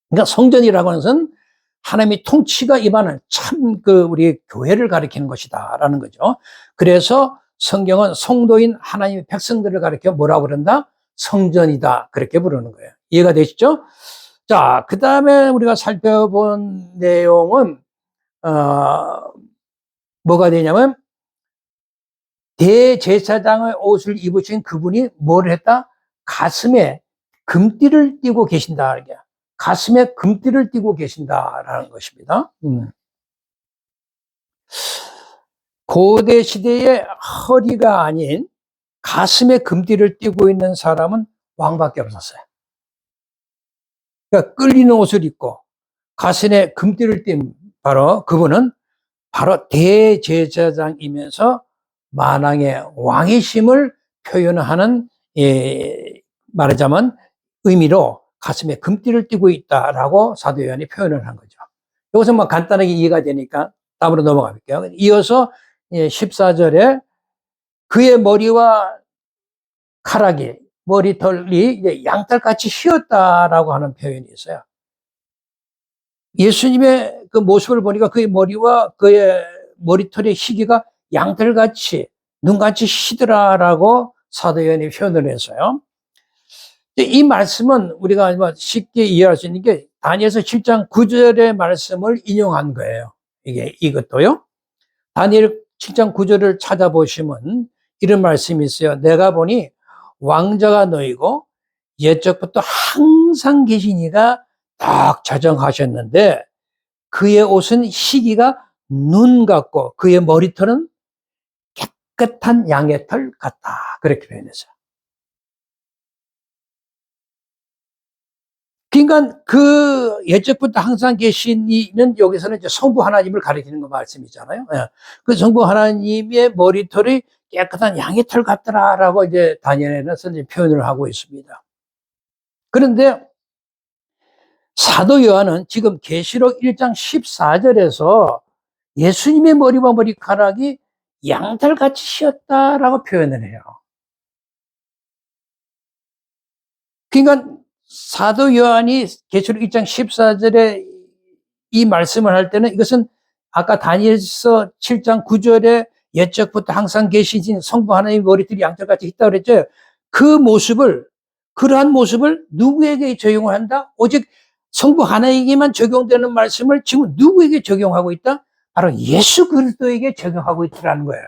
그러니까 성전이라고 하는 것은 하나님의 통치가 임하는 우리 교회를 가리키는 것이다라는 거죠. 그래서 성경은 성도인 하나님의 백성들을 가리켜 뭐라고 그런다? 성전이다 그렇게 부르는 거예요. 이해가 되시죠? 자, 그 다음에 우리가 살펴본 내용은 뭐가 되냐면, 대제사장의 옷을 입으신 그분이 뭘 했다? 가슴에 금띠를 띠고 계신다. 가슴에 금띠를 띠고 계신다라는 것입니다. 고대 시대의 허리가 아닌 가슴에 금띠를 띠고 있는 사람은 왕밖에 없었어요. 그러니까 끌리는 옷을 입고 가슴에 금띠를 띈 그분은 바로 대제사장이면서 만왕의 왕이심을 표현하는, 말하자면 의미로 가슴에 금띠를 띠고 있다라고 사도 요한이 표현을 한 거죠. 이것은 간단하게 이해가 되니까 다음으로 넘어가 볼게요. 이어서 14절에 그의 머리와 머리털이 양털같이 휘었다라고 하는 표현이 있어요. 예수님의 그 모습을 보니까 그의 머리와 그의 머리털의 희기가 양털같이, 눈같이 희더라라고 사도 요한이 표현을 했어요. 이 말씀은 우리가 쉽게 이해할 수 있는 게 다니엘서 7장 9절의 말씀을 인용한 거예요. 이것도요. 다니엘 7장 9절을 찾아보시면 이런 말씀이 있어요. 내가 보니 왕자가 너희고 옛적부터 항상 계신 이가 딱 자정하셨는데, 그의 옷은 희기가 눈 같고 그의 머리털은 깨끗한 양의 털 같다 그렇게 표현했어요. 그러니까 그 옛적부터 항상 계신 이는 여기서는 이제 성부 하나님을 가리키는 거 말씀이잖아요. 그 성부 하나님의 머리털이 깨끗한 양의 털 같더라라고 이제 다니엘에서 이제 표현을 하고 있습니다. 그런데 사도 요한은 지금 계시록 1장 14절에서 예수님의 머리와 머리카락이 양털같이 휘었다라고 표현을 해요. 그러니까 사도 요한이 계시록 1장 14절에 이 말씀을 할 때는, 이것은 아까 다니엘서 7장 9절에 옛적부터 항상 계시신 성부 하나님의 머리털이 양털같이 휘었다고 그랬죠. 그러한 모습을 누구에게 적용을 한다? 오직 성부 하나님에게만 적용되는 말씀을 지금 누구에게 적용하고 있다? 바로 예수 그리스도에게 적용하고 있다는 거예요.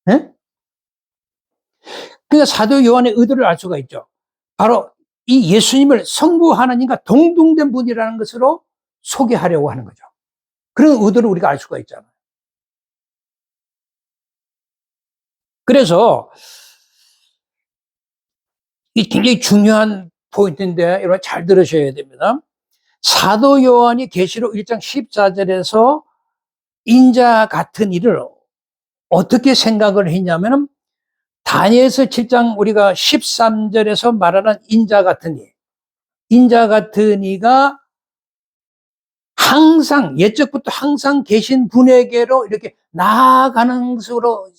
네? 그러니까 사도 요한의 의도를 알 수가 있죠. 바로 이 예수님을 성부 하나님과 동등된 분이라는 것으로 소개하려고 하는 거죠. 그런 의도를 우리가 알 수가 있잖아요. 그래서 이 굉장히 중요한 포인트인데 여러분 잘 들으셔야 됩니다. 사도 요한이 계시록 1장 14절에서 인자 같은 이를 어떻게 생각을 했냐면, 다니엘서 7장 우리가 13절에서 말하는 인자 같은 이가 항상 옛적부터 항상 계신 분에게로 이렇게 나아가는 것으로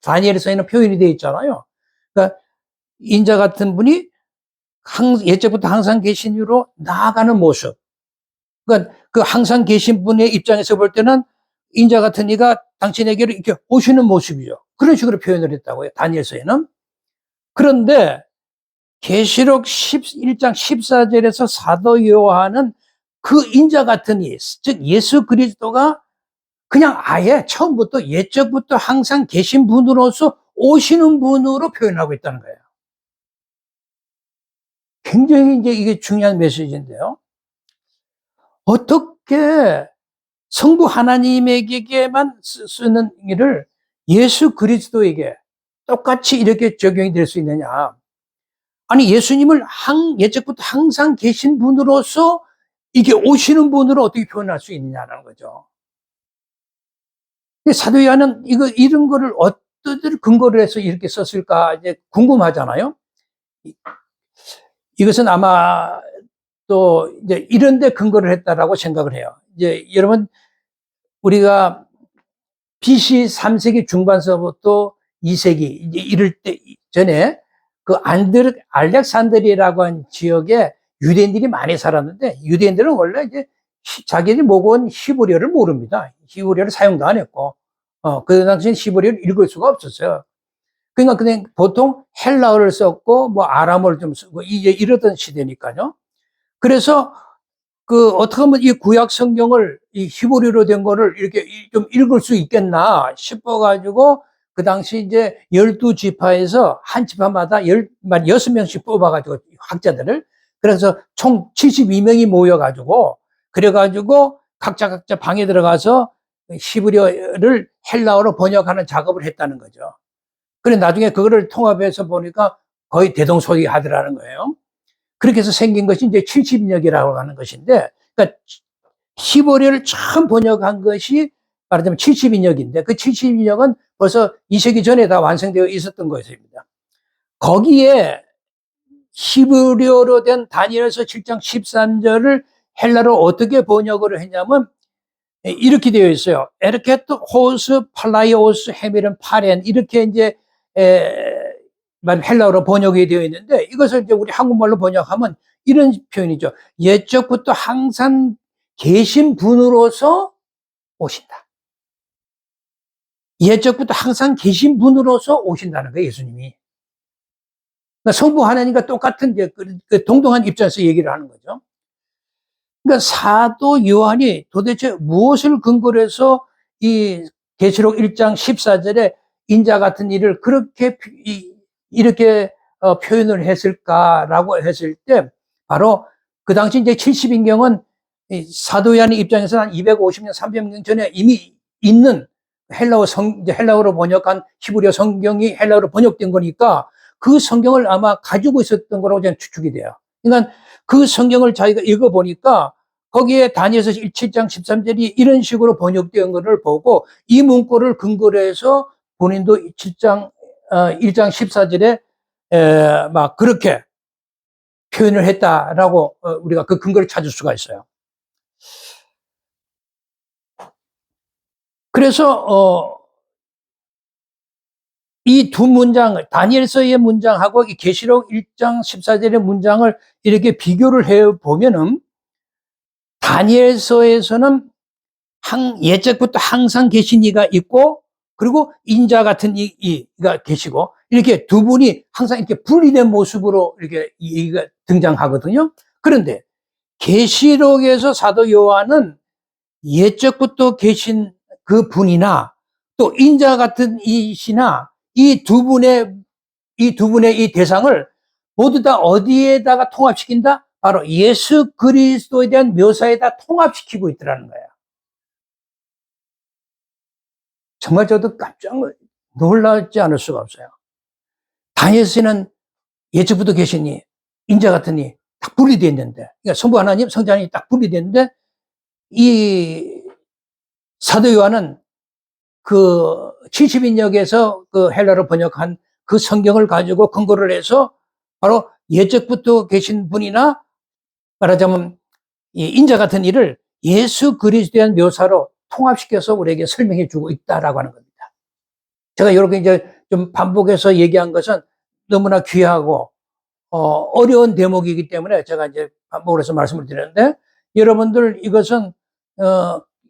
다니엘서에는 표현이 되어 있잖아요. 그러니까 인자 같은 분이 옛적부터 항상 계신 이로 나아가는 모습. 그러니까 그 항상 계신 분의 입장에서 볼 때는 인자 같은 이가 당신에게로 이렇게 오시는 모습이죠. 그런 식으로 표현을 했다고요. 다니엘서에는. 그런데 계시록 1장 14절에서 사도 요한은 그 인자 같은 이, 즉 예수 그리스도가 그냥 아예 처음부터 예적부터 항상 계신 분으로서 오시는 분으로 표현하고 있다는 거예요. 굉장히 이제 이게 중요한 메시지인데요. 어떻게 성부 하나님에게만 쓰는 일을 예수 그리스도에게 똑같이 이렇게 적용이 될 수 있느냐. 아니, 예수님을 예적부터 항상 계신 분으로서 이게 오시는 분으로 어떻게 표현할 수 있느냐는 거죠. 사도 요한은 이런 거를 어떤 근거를 해서 이렇게 썼을까 이제 궁금하잖아요. 이것은 아마 또 이제 이런 데 근거를 했다라고 생각을 해요. 이제 여러분, 우리가 BC 3세기 중반서부터 2세기 이제 이럴 때 전에 그 알렉산드리아라고 하는 지역에 유대인들이 많이 살았는데, 유대인들은 원래 이제 자기들이 먹어온 히브리어를 모릅니다. 히브리어를 사용도 안 했고, 그 당시엔 히브리어를 읽을 수가 없었어요. 그러니까 그냥 보통 헬라어를 썼고, 뭐 아람어를 좀 쓰고, 이제 이러던 시대니까요. 그래서 어떻게 하면 이 구약 성경을 이 히브리어로 된 거를 이렇게 좀 읽을 수 있겠나 싶어가지고, 그 당시 이제 12지파에서 한 지파마다 6명씩 뽑아가지고 학자들을, 그래서 총 72명이 모여가지고, 그래가지고 각자 방에 들어가서 히브리어를 헬라어로 번역하는 작업을 했다는 거죠. 그래 나중에 그거를 통합해서 보니까 거의 대동소이하더라는 거예요. 그렇게 해서 생긴 것이 이제 70역이라고 하는 것인데, 그러니까 히브리어를 처음 번역한 것이 말하자면 70인역인데, 그 70인역은 벌써 2세기 전에 다 완성되어 있었던 것입니다. 거기에 히브리어로 된 다니엘서 7장 13절을 헬라로 어떻게 번역을 했냐면 이렇게 되어 있어요. 에르케트 호스 팔라이오스 헤미른 파렌, 이렇게 이제 헬라어로 번역이 되어 있는데, 이것을 이제 우리 한국말로 번역하면 이런 표현이죠. 옛적부터 항상 계신 분으로서 오신다. 옛적부터 항상 계신 분으로서 오신다는 거예요, 예수님이. 그러니까 성부 하나님과 똑같은 이제 그 동등한 입장에서 얘기를 하는 거죠. 그러니까 사도 요한이 도대체 무엇을 근거로 해서 이 계시록 1장 14절에 인자 같은 일을 그렇게 이렇게 표현을 했을까라고 했을 때, 바로 그 당시 이제 70인경은 사도 요한의 입장에서 한 250년, 300년 전에 이미 있는 헬라어로 번역한 히브리어 성경이 헬라어로 번역된 거니까 그 성경을 아마 가지고 있었던 거라고 저는 추측이 돼요. 그러니까 그 성경을 자기가 읽어보니까 거기에 다니엘서 7장 13절이 이런 식으로 번역된 것을 보고 이 문구를 근거로 해서 본인도 1장 14절에 막 그렇게 표현을 했다라고 우리가 그 근거를 찾을 수가 있어요. 그래서 이 두 문장, 다니엘서의 문장하고 이 계시록 1장 14절의 문장을 이렇게 비교를 해보면은, 다니엘서에서는 예적부터 항상 계신 이가 있고, 그리고 인자 같은 이가 계시고, 이렇게 두 분이 항상 이렇게 분리된 모습으로 이렇게 이가 등장하거든요. 그런데 계시록에서 사도 요한은 옛적부터 계신 그 분이나 또 인자 같은 이시나 이 두 분의 이 대상을 모두 다 어디에다가 통합시킨다? 바로 예수 그리스도에 대한 묘사에다 통합시키고 있더라는 거예요. 정말 저도 깜짝 놀라지 않을 수가 없어요. 다니엘서는 예적부터 계시니 인자 같으니 딱 분리되어 있는데, 그러니까 성부 하나님, 성자 하나님이 딱 분리되어 있는데, 이 사도 요한은 그 70인역에서 그 헬라로 번역한 그 성경을 가지고 근거를 해서 바로 예적부터 계신 분이나 말하자면 인자 같은 일을 예수 그리스도에 대한 묘사로 통합시켜서 우리에게 설명해 주고 있다라고 하는 겁니다. 제가 이렇게 이제 좀 반복해서 얘기한 것은 너무나 귀하고 어려운 대목이기 때문에 제가 이제 반복을 해서 말씀을 드렸는데, 여러분들 이것은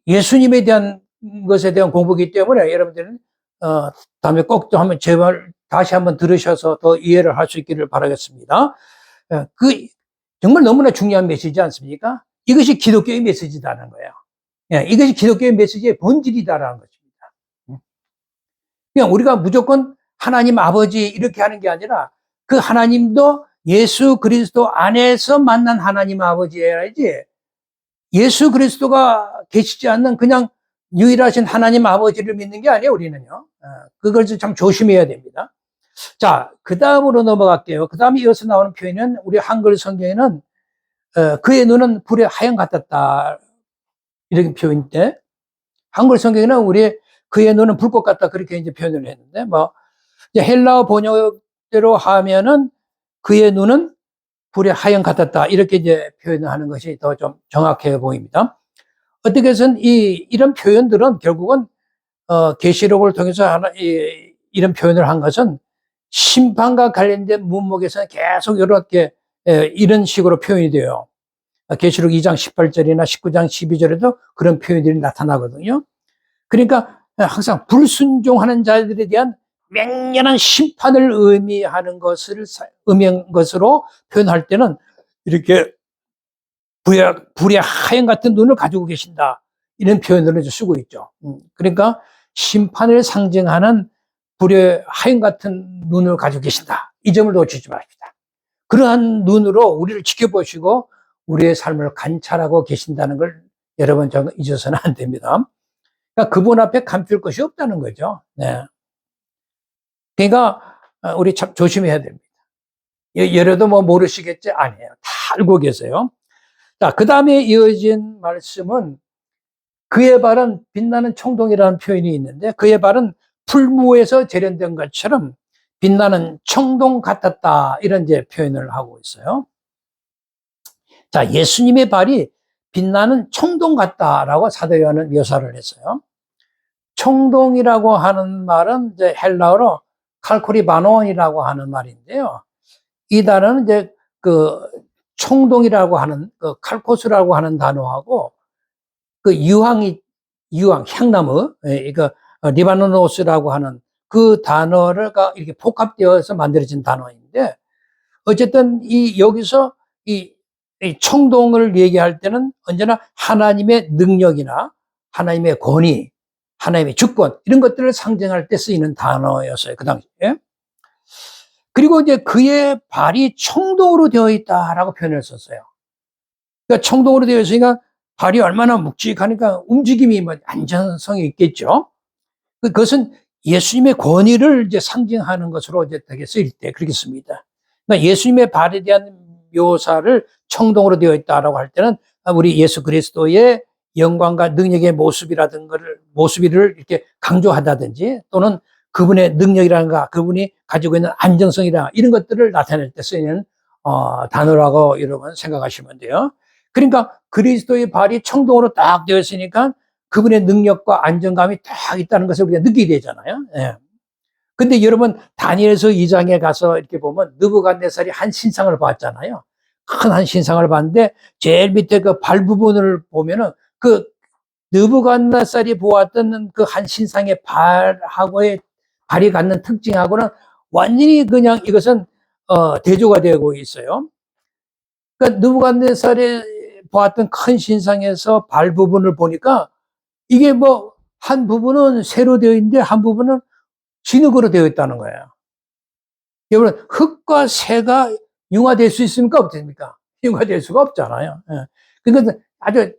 예수님에 대한 것에 대한 공부이기 때문에 여러분들은 다음에 꼭 좀 한번 제발 다시 한번 들으셔서 더 이해를 할 수 있기를 바라겠습니다. 정말 너무나 중요한 메시지 않습니까? 이것이 기독교의 메시지다는 거예요. 이것이 기독교의 메시지의 본질이다라는 것입니다. 그냥 우리가 무조건 하나님 아버지 이렇게 하는 게 아니라 그 하나님도 예수 그리스도 안에서 만난 하나님 아버지여야지 예수 그리스도가 계시지 않는 그냥 유일하신 하나님 아버지를 믿는 게 아니에요, 우리는요. 그걸 참 조심해야 됩니다. 자, 그 다음으로 넘어갈게요. 그 다음에 이어서 나오는 표현은 우리 한글 성경에는 그의 눈은 불의 하얀 같았다. 이렇게 표현인데, 한글 성경에는 우리 그의 눈은 불꽃 같다. 그렇게 이제 표현을 했는데, 이제 헬라어 번역대로 하면은 그의 눈은 불의 하얀 같았다. 이렇게 이제 표현을 하는 것이 더 좀 정확해 보입니다. 어떻게 해서는 이런 표현들은 결국은, 계시록을 통해서 이런 표현을 한 것은 심판과 관련된 문목에서는 계속 이렇게, 이런 식으로 표현이 돼요. 계시록 2장 18절이나 19장 12절에도 그런 표현들이 나타나거든요. 그러니까 항상 불순종하는 자들에 대한 맹렬한 심판을 의미한 것으로 표현할 때는 이렇게 불의 하얀 같은 눈을 가지고 계신다. 이런 표현을 쓰고 있죠. 그러니까 심판을 상징하는 불의 하얀 같은 눈을 가지고 계신다. 이 점을 놓치지 마십시다. 그러한 눈으로 우리를 지켜보시고 우리의 삶을 관찰하고 계신다는 걸 여러분 잊어서는 안 됩니다. 그러니까 그분 앞에 감출 것이 없다는 거죠. 네. 그러니까 우리 참 조심해야 됩니다. 여러도 모르시겠지? 아니에요. 다 알고 계세요. 자, 그 다음에 이어진 말씀은 그의 발은 빛나는 청동이라는 표현이 있는데 그의 발은 풀무에서 재련된 것처럼 빛나는 청동 같았다. 이런 이제 표현을 하고 있어요. 자, 예수님의 발이 빛나는 청동 같다라고 사도 요한은 묘사를 했어요. 청동이라고 하는 말은 이제 헬라어로 칼코리바논이라고 하는 말인데요. 이 단어는 이제 그 청동이라고 하는 그 칼코스라고 하는 단어하고 그 향나무, 이거 리바노노스라고 하는 그 단어가 이렇게 복합되어서 만들어진 단어인데 어쨌든 여기서 이 청동을 얘기할 때는 언제나 하나님의 능력이나 하나님의 권위, 하나님의 주권 이런 것들을 상징할 때 쓰이는 단어였어요. 그 당시에. 그리고 이제 그의 발이 청동으로 되어 있다라고 표현을 썼어요. 그러니까 청동으로 되어 있으니까 발이 얼마나 묵직하니까 움직임이 안전성이 있겠죠. 그것은 예수님의 권위를 이제 상징하는 것으로 이제 되게 쓰일 때 그렇게 씁니다. 그러니까 예수님의 발에 대한 묘사를 청동으로 되어 있다라고 할 때는 우리 예수 그리스도의 영광과 능력의 모습을 이렇게 강조하다든지 또는 그분의 능력이라든가 그분이 가지고 있는 안정성이라 이런 것들을 나타낼 때 쓰이는 단어라고 여러분 생각하시면 돼요. 그러니까 그리스도의 발이 청동으로 딱 되어 있으니까 그분의 능력과 안정감이 딱 있다는 것을 우리가 느끼게 되잖아요. 예. 근데 여러분 다니엘서 2장에 가서 이렇게 보면 느부갓네살이 한 신상을 봤잖아요. 큰 한 신상을 봤는데 제일 밑에 그 발 부분을 보면은 그 느부갓네살이 보았던 그 한 신상의 발이 갖는 특징하고는 완전히 그냥 이것은 대조가 되고 있어요. 그러니까 느부갓네살이 보았던 큰 신상에서 발 부분을 보니까 이게 한 부분은 쇠로 되어 있는데 한 부분은 진흙으로 되어 있다는 거예요. 여러분, 흙과 새가 융화될 수 있습니까? 없습니까? 융화될 수가 없잖아요. 그러니까 아주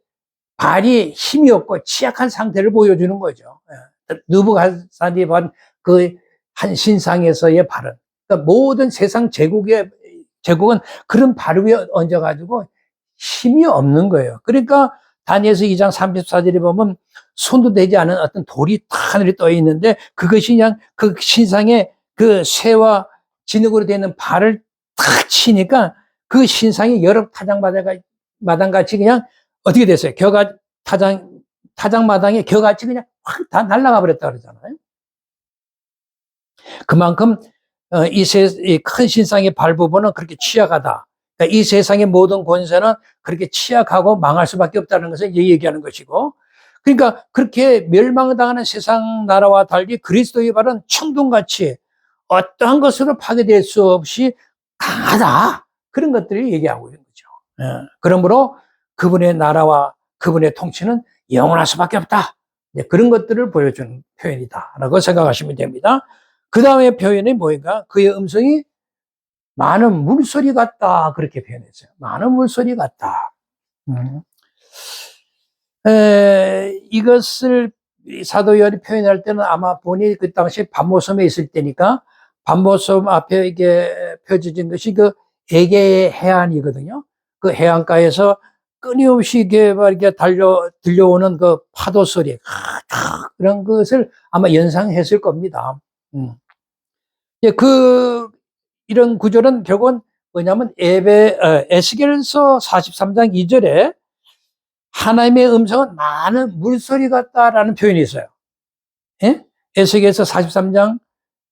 발이 힘이 없고 취약한 상태를 보여주는 거죠. 느부갓네살이 본 그 한 신상에서의 발은. 그러니까 모든 세상 제국은 그런 발 위에 얹어가지고 힘이 없는 거예요. 그러니까 다니엘서 2장 34절에 보면 손도 대지 않은 어떤 돌이 하늘에 떠 있는데 그것이 그냥 그 신상에 그 쇠와 진흙으로 되는 발을 탁 치니까 그 신상이 여러 타작마당같이 그냥 어떻게 됐어요? 타작마당에 겨같이 그냥 확 다 날아가 버렸다 그러잖아요. 그만큼 이 큰 신상의 발 부분은 그렇게 취약하다. 그러니까 이 세상의 모든 권세는 그렇게 취약하고 망할 수밖에 없다는 것을 이제 얘기하는 것이고, 그러니까 그렇게 멸망당하는 세상 나라와 달리 그리스도의 발은 청동같이 어떠한 것으로 파괴될 수 없이 강하다. 그런 것들을 얘기하고 있는 거죠. 그러므로 그분의 나라와 그분의 통치는 영원할 수밖에 없다. 그런 것들을 보여주는 표현이다라고 생각하시면 됩니다. 그 다음에 표현이 뭐인가? 그의 음성이 많은 물소리 같다. 그렇게 표현했어요. 많은 물소리 같다. 이것을 사도 요한이 표현할 때는 아마 본인이 그 당시 반모섬에 있을 때니까 반모섬 앞에 이게 펴져진 것이 그 에게의 해안이거든요. 그 해안가에서 끊임없이 이렇게 들려오는 그 파도 소리, 그런 것을 아마 연상했을 겁니다. 이런 구절은 결국은 뭐냐면 에스겔서 43장 2절에 하나님의 음성은 많은 물소리 같다라는 표현이 있어요. 예? 에스겔서 43장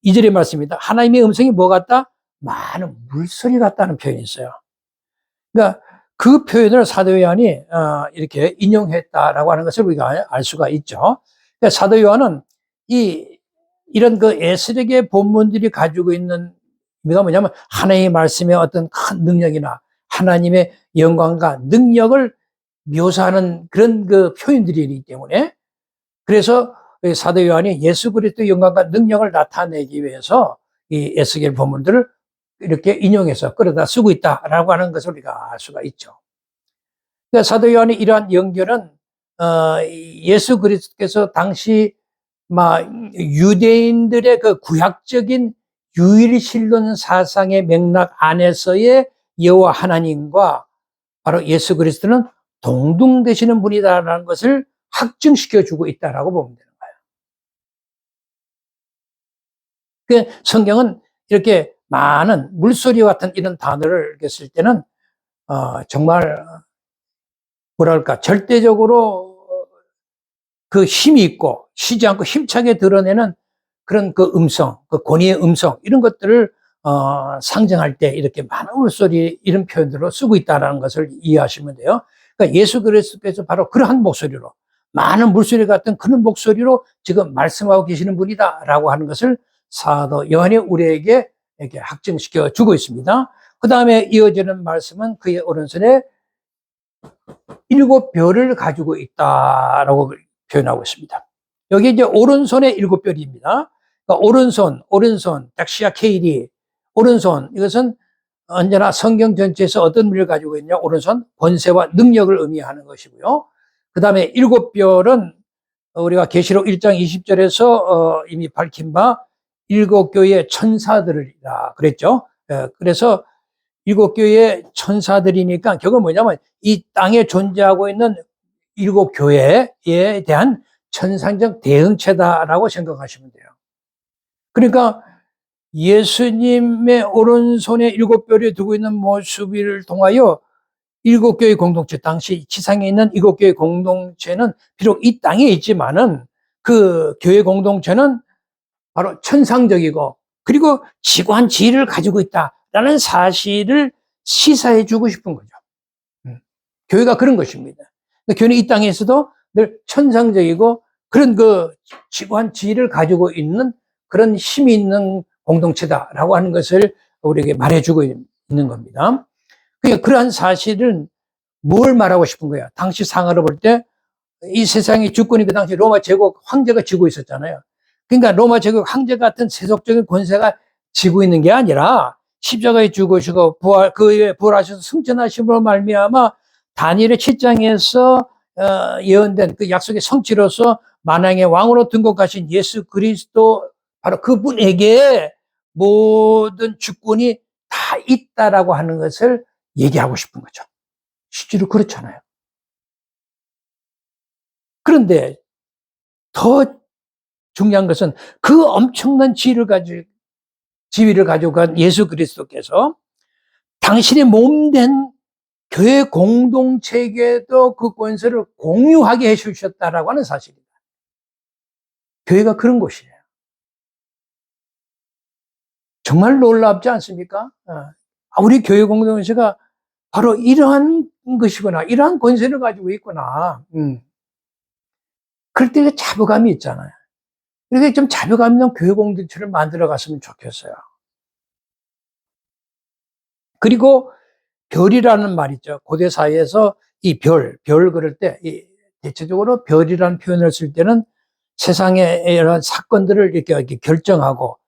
2절의 말씀입니다. 하나님의 음성이 뭐 같다? 많은 물소리 같다는 표현이 있어요. 그러니까 그 표현을 사도 요한이 이렇게 인용했다라고 하는 것을 우리가 알 수가 있죠. 그러니까 사도 요한은 이런 그 에스겔의 본문들이 가지고 있는 의미가 뭐냐면 하나님의 말씀의 어떤 큰 능력이나 하나님의 영광과 능력을 묘사하는 그런 그 표현들이기 때문에, 그래서 사도 요한이 예수 그리스도의 영광과 능력을 나타내기 위해서 이 에스겔 본문들을 이렇게 인용해서 끌어다 쓰고 있다라고 하는 것을 우리가 알 수가 있죠. 그러니까 사도 요한의 이러한 연결은 예수 그리스도께서 당시 유대인들의 그 구약적인 유일신론 사상의 맥락 안에서의 여호와 하나님과 바로 예수 그리스도는 동등되시는 분이다라는 것을 확증시켜주고 있다라고 보면 되는 거예요. 그 성경은 이렇게 많은 물소리와 같은 이런 단어를 이렇게 쓸 때는 정말 뭐랄까 절대적으로 그 힘이 있고 쉬지 않고 힘차게 드러내는 그런 그 음성, 그 권위의 음성, 이런 것들을 상징할 때 이렇게 많은 물소리 이런 표현들로 쓰고 있다는 것을 이해하시면 돼요. 그러니까 예수 그리스도께서 바로 그러한 목소리로, 많은 물소리 같은 그런 목소리로 지금 말씀하고 계시는 분이다라고 하는 것을 사도 요한이 우리에게 이렇게 확증시켜 주고 있습니다. 그 다음에 이어지는 말씀은 그의 오른손에 7별을 가지고 있다라고 표현하고 있습니다. 여기 이제 오른손에 7별입니다. 그러니까 오른손, 닥시아 케이리, 오른손, 이것은 언제나 성경 전체에서 어떤 의미를 가지고 있냐? 오른손, 권세와 능력을 의미하는 것이고요. 그 다음에 7별은 우리가 계시록 1장 20절에서 이미 밝힌 바 7교회의 천사들이라 그랬죠. 그래서 7교회의 천사들이니까 결국은 뭐냐면 이 땅에 존재하고 있는 7교회에 대한 천상적 대응체다라고 생각하시면 돼요. 그러니까 예수님의 오른손에 7별이 두고 있는 모습을 통하여 7교회 공동체, 당시 지상에 있는 7교회 공동체는 비록 이 땅에 있지만은 그 교회 공동체는 바로 천상적이고 그리고 지구한 지위를 가지고 있다라는 사실을 시사해 주고 싶은 거죠. 교회가 그런 것입니다. 교회는 이 땅에서도 늘 천상적이고 그런 그 지구한 지위를 가지고 있는 그런 힘이 있는 공동체다라고 하는 것을 우리에게 말해주고 있는 겁니다. 그러니까 그러한 사실은 뭘 말하고 싶은 거야? 당시 상하로 볼 때 이 세상의 주권이 그 당시 로마 제국 황제가 쥐고 있었잖아요. 그러니까 로마 제국 황제 같은 세속적인 권세가 쥐고 있는 게 아니라 십자가에 죽으시고 그에 부활하셔서 승천하심으로 말미암아 다니엘의 7장에서 예언된 그 약속의 성취로서 만왕의 왕으로 등극하신 예수 그리스도, 바로 그분에게 모든 주권이 다 있다라고 하는 것을 얘기하고 싶은 거죠. 실제로 그렇잖아요. 그런데 더 중요한 것은 그 엄청난 지위를 가지고 간 예수 그리스도께서 당신의 몸된 교회 공동체에게도 그 권세를 공유하게 해주셨다라고 하는 사실입니다. 교회가 그런 곳이에요. 정말 놀랍지 않습니까? 우리 교회 공동체가 바로 이러한 것이구나, 이러한 권세를 가지고 있구나. 그럴 때 그 자부감이 있잖아요. 그래서 좀 자부감 있는 교회 공동체를 만들어 갔으면 좋겠어요. 그리고 별이라는 말 있죠. 고대 사회에서 이 별 그럴 때, 대체적으로 별이라는 표현을 쓸 때는 세상의 이런 사건들을 이렇게 결정하고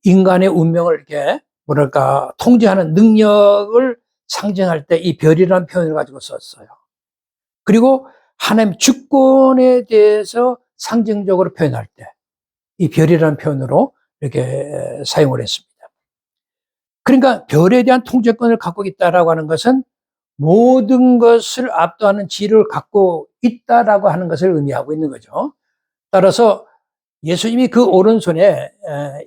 인간의 운명을 이렇게 뭐랄까 통제하는 능력을 상징할 때 이 별이라는 표현을 가지고 썼어요. 그리고 하나님 주권에 대해서 상징적으로 표현할 때 이 별이라는 표현으로 이렇게 사용을 했습니다. 그러니까 별에 대한 통제권을 갖고 있다라고 하는 것은 모든 것을 압도하는 지혜를 갖고 있다라고 하는 것을 의미하고 있는 거죠. 따라서 예수님이 그 오른손에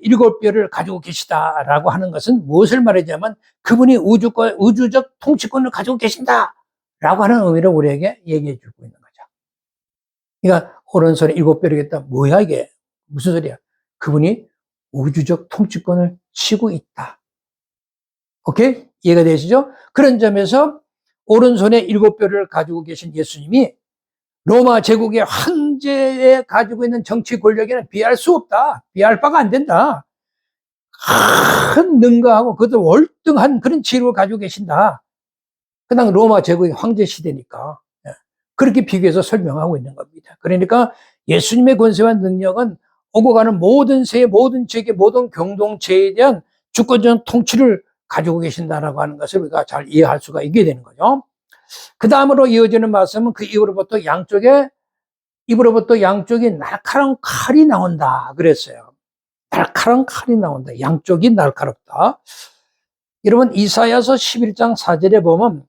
7별을 가지고 계시다라고 하는 것은 무엇을 말하냐면 그분이 우주적 통치권을 가지고 계신다라고 하는 의미로 우리에게 얘기해 주고 있는 거죠. 그러니까 오른손에 7별이겠다. 뭐야 이게? 무슨 소리야? 그분이 우주적 통치권을 쥐고 있다. 오케이? 이해가 되시죠? 그런 점에서 오른손에 7별을 가지고 계신 예수님이 로마 제국의 황제에 가지고 있는 정치 권력에는 비할 수 없다. 비할 바가 안 된다. 큰 능가하고 그것도 월등한 그런 지혜를 가지고 계신다. 그냥 로마 제국의 황제 시대니까. 그렇게 비교해서 설명하고 있는 겁니다. 그러니까 예수님의 권세와 능력은 오고 가는 모든 세계, 모든 지역의 모든 공동체에 대한 주권적 통치를 가지고 계신다라고 하는 것을 우리가 잘 이해할 수가 있게 되는 거죠. 그 다음으로 이어지는 말씀은 그 입으로부터 양쪽이 날카로운 칼이 나온다 그랬어요. 날카로운 칼이 나온다. 양쪽이 날카롭다. 여러분 이사야서 11장 4절에 보면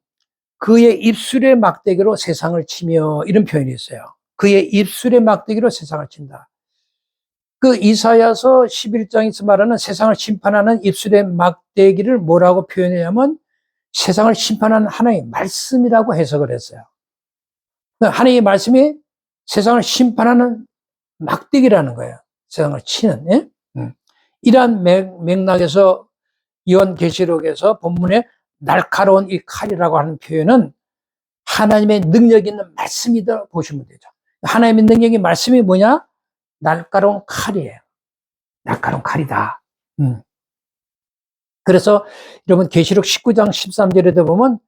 그의 입술의 막대기로 세상을 치며 이런 표현이 있어요. 그의 입술의 막대기로 세상을 친다. 그 이사야서 11장에서 말하는 세상을 심판하는 입술의 막대기를 뭐라고 표현하냐면 세상을 심판하는 하나님의 말씀이라고 해석을 했어요. 하나님의 말씀이 세상을 심판하는 막대기라는 거예요. 세상을 치는. 예? 이러한 맥락에서 요한계시록에서 본문에 날카로운 이 칼이라고 하는 표현은 하나님의 능력 있는 말씀이다 보시면 되죠. 하나님의 능력이 말씀이 뭐냐? 날카로운 칼이에요. 날카로운 칼이다. 그래서 여러분 계시록 19장 13절에도 보면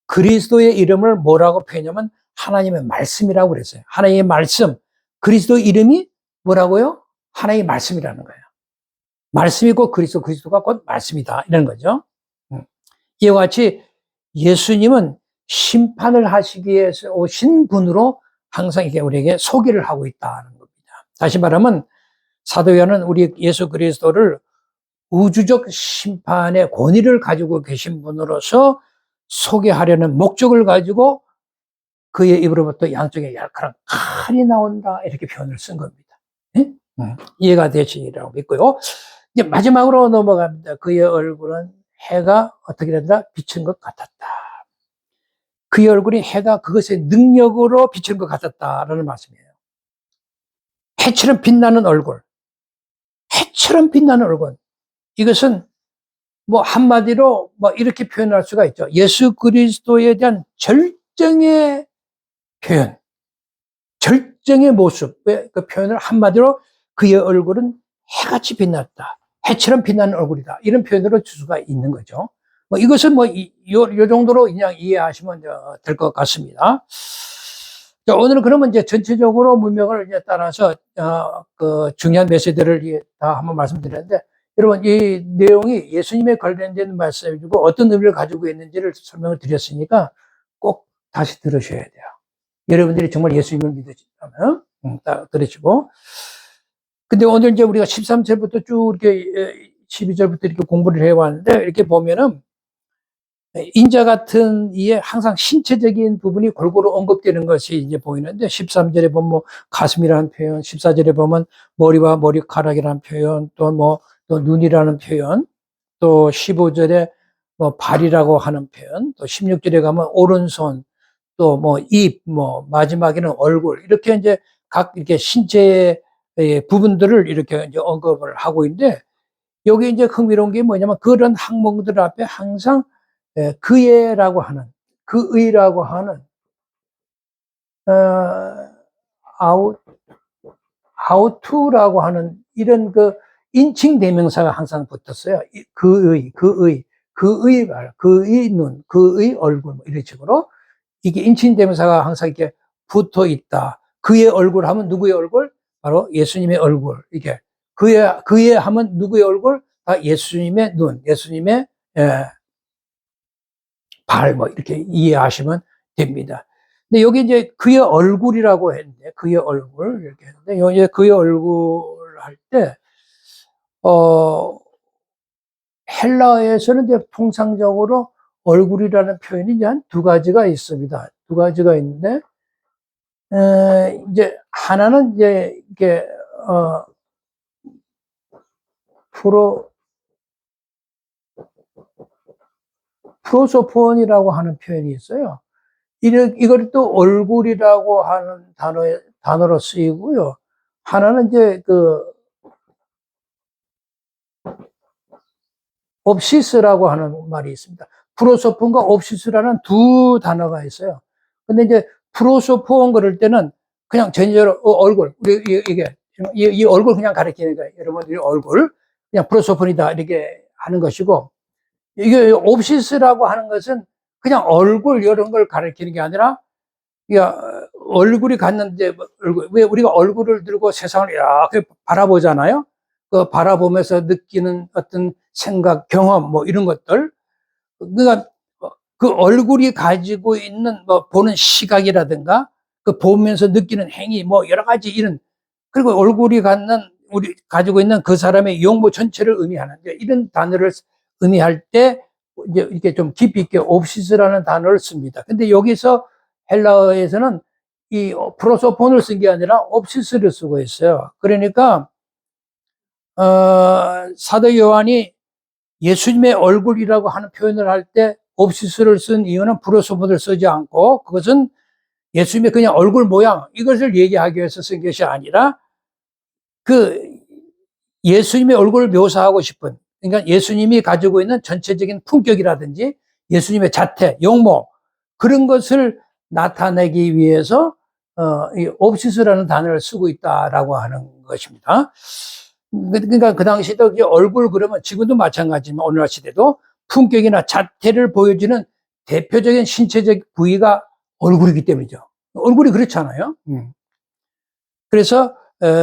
그리스도의 이름을 뭐라고 표현하면 하나님의 말씀이라고 그랬어요. 하나님의 말씀. 그리스도 이름이 뭐라고요? 하나님의 말씀이라는 거예요. 말씀이고 그리스도가 곧 말씀이다. 이런 거죠. 이와 같이 예수님은 심판을 하시기 위해서 오신 분으로 항상 이게 우리에게 소개를 하고 있다는 겁니다. 다시 말하면 사도 요한은 우리 예수 그리스도를 우주적 심판의 권위를 가지고 계신 분으로서 소개하려는 목적을 가지고 그의 입으로부터 양쪽에 날카로운 칼이 나온다 이렇게 표현을 쓴 겁니다. 네? 이해가 되시리라고 믿고요. 이제 마지막으로 넘어갑니다. 그의 얼굴은 해가 어떻게 된다? 비친 것 같았다. 그의 얼굴이 해가 그것의 능력으로 비친 것 같았다라는 말씀이에요. 해처럼 빛나는 얼굴. 해처럼 빛나는 얼굴. 이것은 뭐 한마디로 뭐 이렇게 표현할 수가 있죠. 예수 그리스도에 대한 절정의 표현. 절정의 모습. 그 표현을 한마디로 그의 얼굴은 해같이 빛났다. 해처럼 빛나는 얼굴이다. 이런 표현으로 줄 수가 있는 거죠. 뭐 이것은 뭐 요 정도로 그냥 이해하시면 될 것 같습니다. 자, 오늘은 그러면 이제 전체적으로 문맥을 이제 따라서 그 중요한 메시지들을 다 한번 말씀드렸는데, 여러분 이 내용이 예수님에 관련된 말씀이고 어떤 의미를 가지고 있는지를 설명을 드렸으니까 꼭 다시 들으셔야 돼요. 여러분들이 정말 예수님을 믿으신다면 딱 들으시고. 근데 오늘 이제 우리가 13절부터 쭉 이렇게 12절부터 이렇게 공부를 해왔는데, 이렇게 보면은 인자 같은 이에 항상 신체적인 부분이 골고루 언급되는 것이 이제 보이는데, 13절에 보면 뭐 가슴이라는 표현, 14절에 보면 머리와 머리카락이라는 표현, 또 눈이라는 표현, 또 15절에 뭐 발이라고 하는 표현, 또 16절에 가면 오른손, 또 뭐 입, 뭐 마지막에는 얼굴, 이렇게 이제 각 이렇게 신체의 부분들을 이렇게 이제 언급을 하고 있는데, 여기 이제 흥미로운 게 뭐냐면 그런 항목들 앞에 항상 그의라고 하는, 그의라고 하는 how to라고 하는 이런 그 인칭 대명사가 항상 붙었어요. 그의 말, 그의 눈, 그의 얼굴, 뭐 이런 식으로. 이게 인칭 대명사가 항상 이렇게 붙어 있다. 그의 얼굴 하면 누구의 얼굴? 바로 예수님의 얼굴. 이게 그의 하면 누구의 얼굴? 다 예수님의 눈, 예수님의 발, 뭐 이렇게 이해하시면 됩니다. 근데 여기 이제 그의 얼굴이라고 했는데, 그의 얼굴 이렇게 했는데, 여기 그의 얼굴 할 때, 헬라어에서는 이제 통상적으로 얼굴이라는 표현이 이제 한 두 가지가 있습니다. 두 가지가 있는데, 이제 하나는 이제 이게 프로소폰이라고 하는 표현이 있어요. 이걸 또 얼굴이라고 하는 단어로 쓰이고요. 하나는 이제 옵시스라고 하는 말이 있습니다. 프로소폰과 옵시스라는 두 단어가 있어요. 근데 이제 프로소폰 그럴 때는 그냥 전체적으로 얼굴, 이 얼굴 그냥 가리키는 거예요. 여러분들이 얼굴, 그냥 프로소폰이다 이렇게 하는 것이고, 이게 옵시스라고 하는 것은 그냥 얼굴 이런 걸 가리키는 게 아니라, 얼굴이 갖는데 왜 우리가 얼굴을 들고 세상을 이렇게 바라보잖아요. 그 바라보면서 느끼는 어떤 생각, 경험 뭐 이런 것들. 그러니까 그 얼굴이 가지고 있는 뭐 보는 시각이라든가 그 보면서 느끼는 행위 뭐 여러 가지 이런, 그리고 얼굴이 우리 가지고 있는 그 사람의 용모 전체를 의미하는 이런 단어를 의미할 때 이제 이렇게 좀 깊이 있게 옵시스라는 단어를 씁니다. 근데 여기서 헬라어에서는 이 프로소폰을 쓴 게 아니라 옵시스를 쓰고 있어요. 그러니까 사도 요한이 예수님의 얼굴이라고 하는 표현을 할 때 옵시스를 쓴 이유는 프로소폰을 쓰지 않고, 그것은 예수님의 그냥 얼굴 모양 이것을 얘기하기 위해서 쓴 것이 아니라 그 예수님의 얼굴을 묘사하고 싶은, 그러니까 예수님이 가지고 있는 전체적인 품격이라든지 예수님의 자태, 용모 그런 것을 나타내기 위해서 이 옵시스라는 단어를 쓰고 있다라고 하는 것입니다. 그러니까 그 당시에도 얼굴 그러면 지금도 마찬가지지만 오늘날 시대도 품격이나 자태를 보여주는 대표적인 신체적 부위가 얼굴이기 때문이죠. 얼굴이 그렇잖아요. 그래서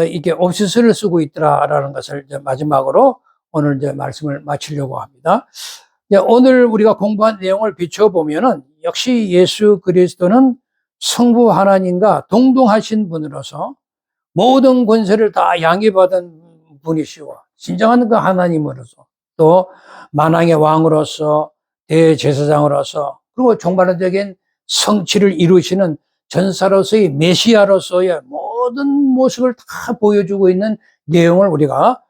이게 옵시스를 쓰고 있더라라는 것을 이제 마지막으로 오늘 이제 말씀을 마치려고 합니다. 오늘 우리가 공부한 내용을 비춰보면은 역시 예수 그리스도는 성부 하나님과 동등하신 분으로서 모든 권세를 다 양해받은 분이시고 진정한 그 하나님으로서 또 만왕의 왕으로서 대제사장으로서 그리고 종말론적인 성취를 이루시는 전사로서의 메시아로서의 모든 모습을 다 보여주고 있는 내용을 우리가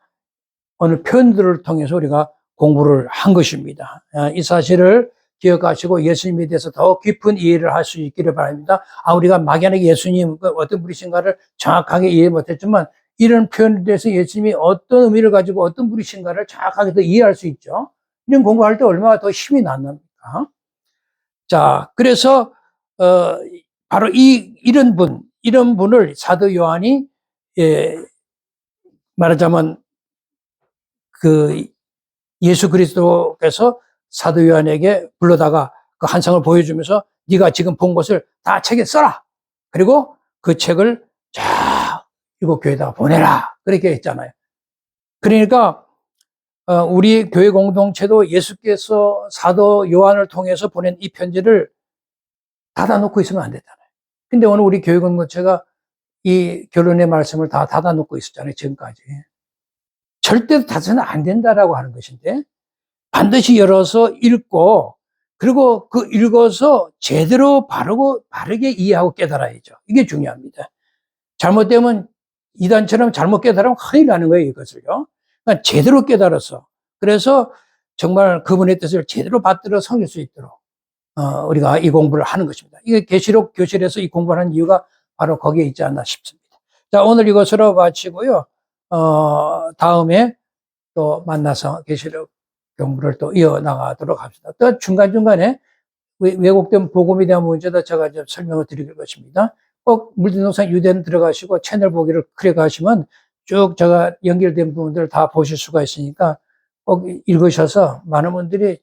오늘 표현들을 통해서 우리가 공부를 한 것입니다. 이 사실을 기억하시고 예수님에 대해서 더 깊은 이해를 할 수 있기를 바랍니다. 우리가 막연하게 예수님 어떤 분이신가를 정확하게 이해 못했지만 이런 표현에 대해서 예수님이 어떤 의미를 가지고 어떤 분이신가를 정확하게 더 이해할 수 있죠. 이런 공부할 때 얼마나 더 힘이 난답니까? 자, 그래서 바로 이런 분을 사도 요한이 말하자면 그 예수 그리스도께서 사도 요한에게 불러다가 그 한 상을 보여주면서 네가 지금 본 것을 다 책에 써라. 그리고 그 책을 쫙 일곱 교회에다가 보내라. 그렇게 했잖아요. 그러니까 우리 교회 공동체도 예수께서 사도 요한을 통해서 보낸 이 편지를 닫아놓고 있으면 안 되잖아요. 근데 오늘 우리 교회 공동체가 이 결론의 말씀을 다 닫아놓고 있었잖아요. 지금까지. 절대 닫아서는 안 된다라고 하는 것인데 반드시 열어서 읽고 그리고 그 읽어서 제대로 바르게 이해하고 깨달아야죠. 이게 중요합니다. 잘못되면 이단처럼 잘못 깨달으면 큰일 나는 거예요, 이것을요. 그러니까 제대로 깨달아서 그래서 정말 그분의 뜻을 제대로 받들어 섬길 수 있도록 우리가 이 공부를 하는 것입니다. 이게 계시록 교실에서 이 공부를 하는 이유가 바로 거기에 있지 않나 싶습니다. 자, 오늘 이것으로 마치고요. 다음에 또 만나서 계시록 공부를 또 이어나가도록 합시다. 또 중간중간에 왜곡된 복음에 대한 문제도 제가 좀 설명을 드릴 것입니다. 꼭 물리동산 유대인 들어가시고 채널 보기를 클릭하시면 쭉 제가 연결된 부분들을 다 보실 수가 있으니까 꼭 읽으셔서 많은 분들이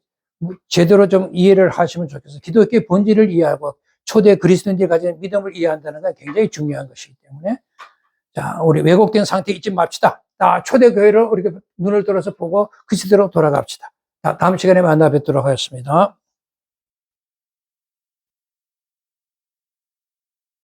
제대로 좀 이해를 하시면 좋겠어요. 기독교의 본질을 이해하고 초대 그리스도인들이 가진 믿음을 이해한다는 건 굉장히 중요한 것이기 때문에 자, 우리 왜곡된 상태에 있지 맙시다. 초대 교회를 우리가 눈을 들어서 보고 그 시대로 돌아갑시다. 다음 시간에 만나 뵙도록 하겠습니다.